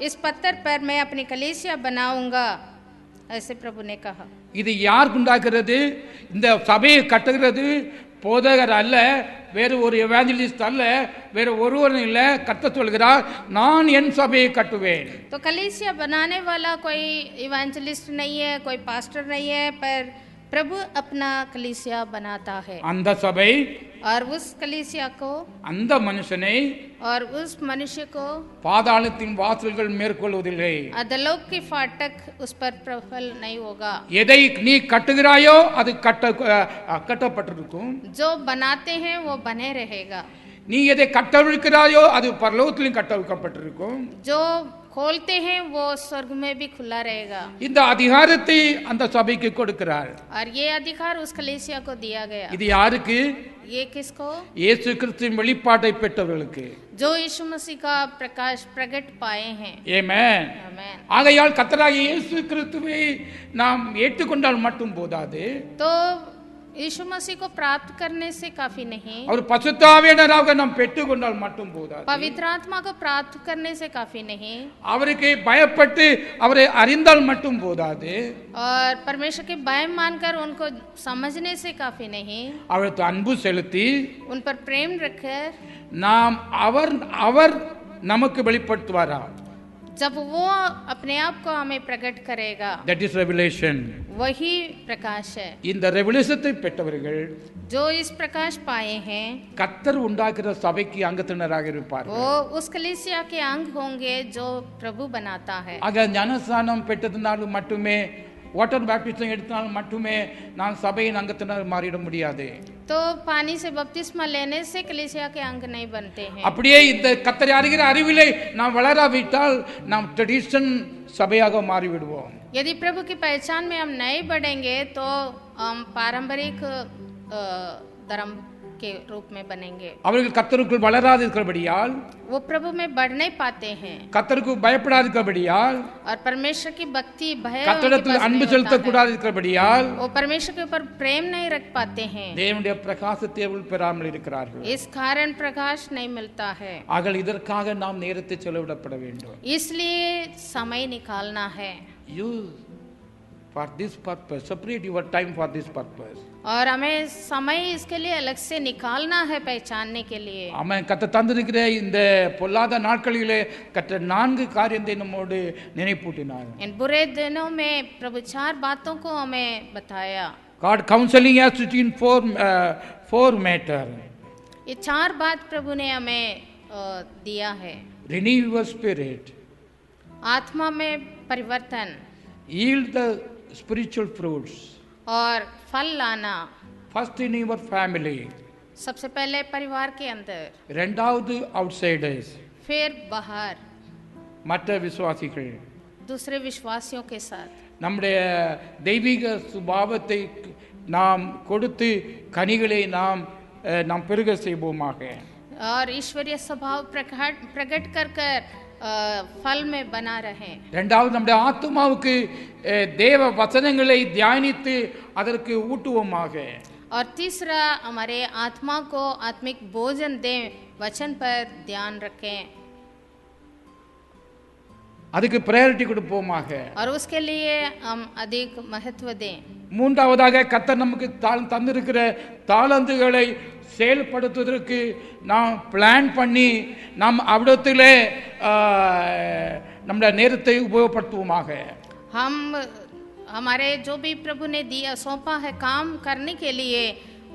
इस पत्थर पर मैं अपनी कलीसिया बनाऊंगा, ऐसे प्रभु ने कहा. இது யார் உண்டாக்குறது? இந்த சபையை கட்டுகிறது போதகர் அல்ல, வேறு ஒரு எவாஞ்சலிஸ்ட் அல்ல, வேறு ஒருவரும் இல்லை. கர்த்தர் சொல்கிறார், நான் என் சபையை கட்டுவேன். तो कलीसिया बनाने वाला कोई इवांजलिस्ट नहीं है, कोई पास्टर नहीं है, पर प्रभु अपना कलीसिया बनाता है. அந்த சபை, और उस कलीसिया को, அந்த மனுஷனை और उस मनुष्य को பாதாளத்தின் வாசல்கள் மேற்கொள்வதில்லை. अधोलोक की फाटक उस पर प्रबल नहीं होगा. எதை நீ கட்டுகிறாயோ அது கட்டப்பட்டிருக்கும். जो बनाते हैं वो बने रहेगा. நீ எதை கட்டவிழ்க்கிறாயோ அது பரலோகத்திலும் கட்டவிழ்க்கப்பட்டிருக்கும். जो खोलते हैं वो स्वर्ग में भी खुला रहेगा. இந்த அதிகாரத்தை அந்த சபைக்கு கொடுக்கிறார். और ये अधिकार उस कलीसिया को दिया गया. இது யாருக்கு? ये किसको? இயேசு கிறிஸ்துவின் வெளிப்பாட்டை பெற்றவர்களுக்கு. जो यीशु मसीह का प्रकाश प्रकट पाए हैं. ஆமென். आमेन. ஆகையால் கர்த்தராகிய இயேசு கிறிஸ்துவை நாம் ஏற்றுக்கொண்டால் மட்டும் போதாது, तो यीशु मसीह को प्राप्त करने से काफी नहीं, அவர் பரிசுத்த ஆவியானவராக நாம் பெற்றுக்கொண்டால் மட்டும் போதாது, पवित्र आत्मा को प्राप्त करने से काफी नहीं, அவருக்கு பயப்பட்டு அவரை அறிந்தால் மட்டும் போதாது, और परमेश्वर के भय मानकर उनको समझने से काफी नहीं, அவருக்கு அன்பு செலுத்தி उन पर प्रेम रखकर நாம் அவர் நமக்கு வெளிப்படுத்துவாரா, जब वो अपने आप को हमें प्रकट करेगा, that is revelation. वही प्रकाश है। இந்த ரெவலேஷத்தை பெற்றவர்கள் जो इस प्रकाश पाए हैं கர்த்தர் உண்டாக்குற சபைக்கு அங்கத்தினராக இருப்பார்கள். वो उस कलीसिया के अंग होंगे जो प्रभु बनाता है। ஆக ஞானஸ்நானம் பெற்றதுனால மட்டுமே, வாட்டர் பேப்டிசம் எடுத்தால் மட்டுமே நான் சபையின் அங்கத்தினர் மாறிட முடியாது. तो पानी से बपतिस्मा लेने से कलीसिया के अंग नहीं बनते हैं। அப்படியே இந்த கர்த்தரை அறிகிற அறிவிலே நாம் வளராவிட்டால் நாம் ட்ரெடிஷன் சபையாக மாறி விடுவோம். यदि प्रभु की पहचान में हम नहीं बढ़ेंगे तो हम पारंपरिक धर्म के रूप में बनेंगे। அவர்கள் கர்த்தருக்குள் வளராதிருக்கிறபடியால், वो प्रभु में बढ़ नहीं पाते हैं கர்த்தருக்கு பயப்படாதிருக்கிறபடியால், और परमेश्वर की भक्ति भय கர்த்தரிடத்தில் அன்பு செலுத்தக்கூடாதிருக்கிறபடியால், वो परमेश्वर के ऊपर प्रेम नहीं रख पाते हैं। தேவனுடைய பிரகாசத்தை அவர்கள் பெறாமல் இருக்கிறார்கள். इस कारण प्रकाश नहीं मिलता है। ஆகவே இதற்காக நாம் நேரத்தை செலவிடப்பட வேண்டும். इसलिए समय निकालना है। Use for this purpose, separate your time for this purpose. और हमें समय इसके लिए अलग से निकालना है, पहचानने के लिए। அவன் கத்த தந்திருக்கிற இந்த பொல்லாத நாட்களிலே கத்த 4 காரியத்தை நம்மோடு நினைப்பூட்டினார். इन बुरे दिनों में प्रभु 4 बातों को हमें बताया। God counseling us in four matter. ये 4 बात प्रभु ने हमें दिया है। Renew your spirit. आत्मा में परिवर्तन, Yield the spiritual fruits. और फल लाना। First in your family. सबसे पहले परिवार के अंदर, ரெண்டாவது outsiders. फिर बाहर மற்ற விசுவாசிகள். दूसरे विश्वासियों के साथ। நம்முடைய தெய்வீக சுபாவத்தை நாம் கொடுத்து கனிகளை நாம் பெருக செய்வோமாக. और ईश्वरीय स्वभाव प्रकट कर कर फल में बना रहे। இரண்டாவது நம்முடைய ஆத்துமாவுக்கு தேவ வசனங்களை தியானித்து அதற்கு ஊட்டுவோமாக. और तीसरा हमारे आत्मा को आत्मिक भोजन दें, वचन पर ध्यान रखें, அதுக்கு प्रायोरिटी கொடுப்போமாக. और उसके लिए हम अधिक महत्व दें। மூன்றாவதாக கர்த்தர் நமக்கு தந்திருக்கிற தாளந்துகளை செயல்படுத்துவதற்கு நாம் பிளான் பண்ணி நாம் அவிடத்திலே நம்முடைய நேரத்தை உபயோகப்படுத்துவோமாக. हम हमारे जो भी प्रभु ने दिया सौंपा है काम करने के लिए,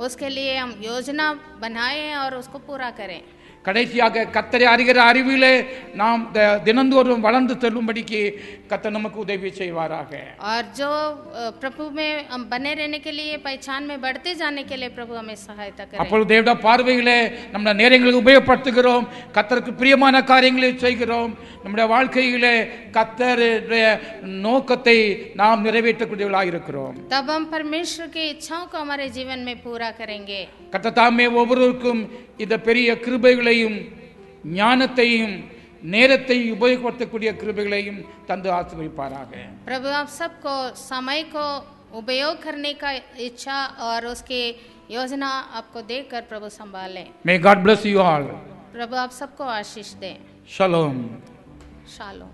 उसके लिए हम योजना बनाएं और उसको पूरा करें। கடைசியாக கர்த்தரை அறிகிற அறிவிலே நாம் தினந்தோறும் வளர்ந்து செல்லும்படிக்கு கர்த்தர் நமக்கு உதவி செய்வாராக. और जो प्रभु में हम बने रहने के लिए, पहचान में बढ़ते जाने के लिए प्रभु हमें सहायता करें। அப்பொழுது தேவனுடைய பார்வையிலே நம்முடைய நேரங்களை உபயோகப்படுத்துகிறோம், கர்த்தருக்கு பிரியமான காரியங்களை செய்கிறோம், நம்முடைய வாழ்க்கையிலே கர்த்தருடைய நோக்கத்தை நாம் நிறைவேற்றக்கூடியவர்களாக இருக்கிறோம். तब हम परमेश्वर की इच्छाओं को हमारे जीवन में पूरा करेंगे। கர்த்தர் தாமே ஒவ்வொருவருக்கும் இந்த பெரிய கிருபைகளையும் ஞானத்தையும் நேரத்தை உபயோகப்படுத்தக்கூடிய கிருபைகளையும் தந்து ஆசீர்வதிப்பாராக. प्रभु आप सबको समय को उपयोग करने का इच्छा और उसकी योजना आपको देकर प्रभु संभालें। May God bless you all. प्रभु आप सबको आशीष दें। Shalom. शालोम।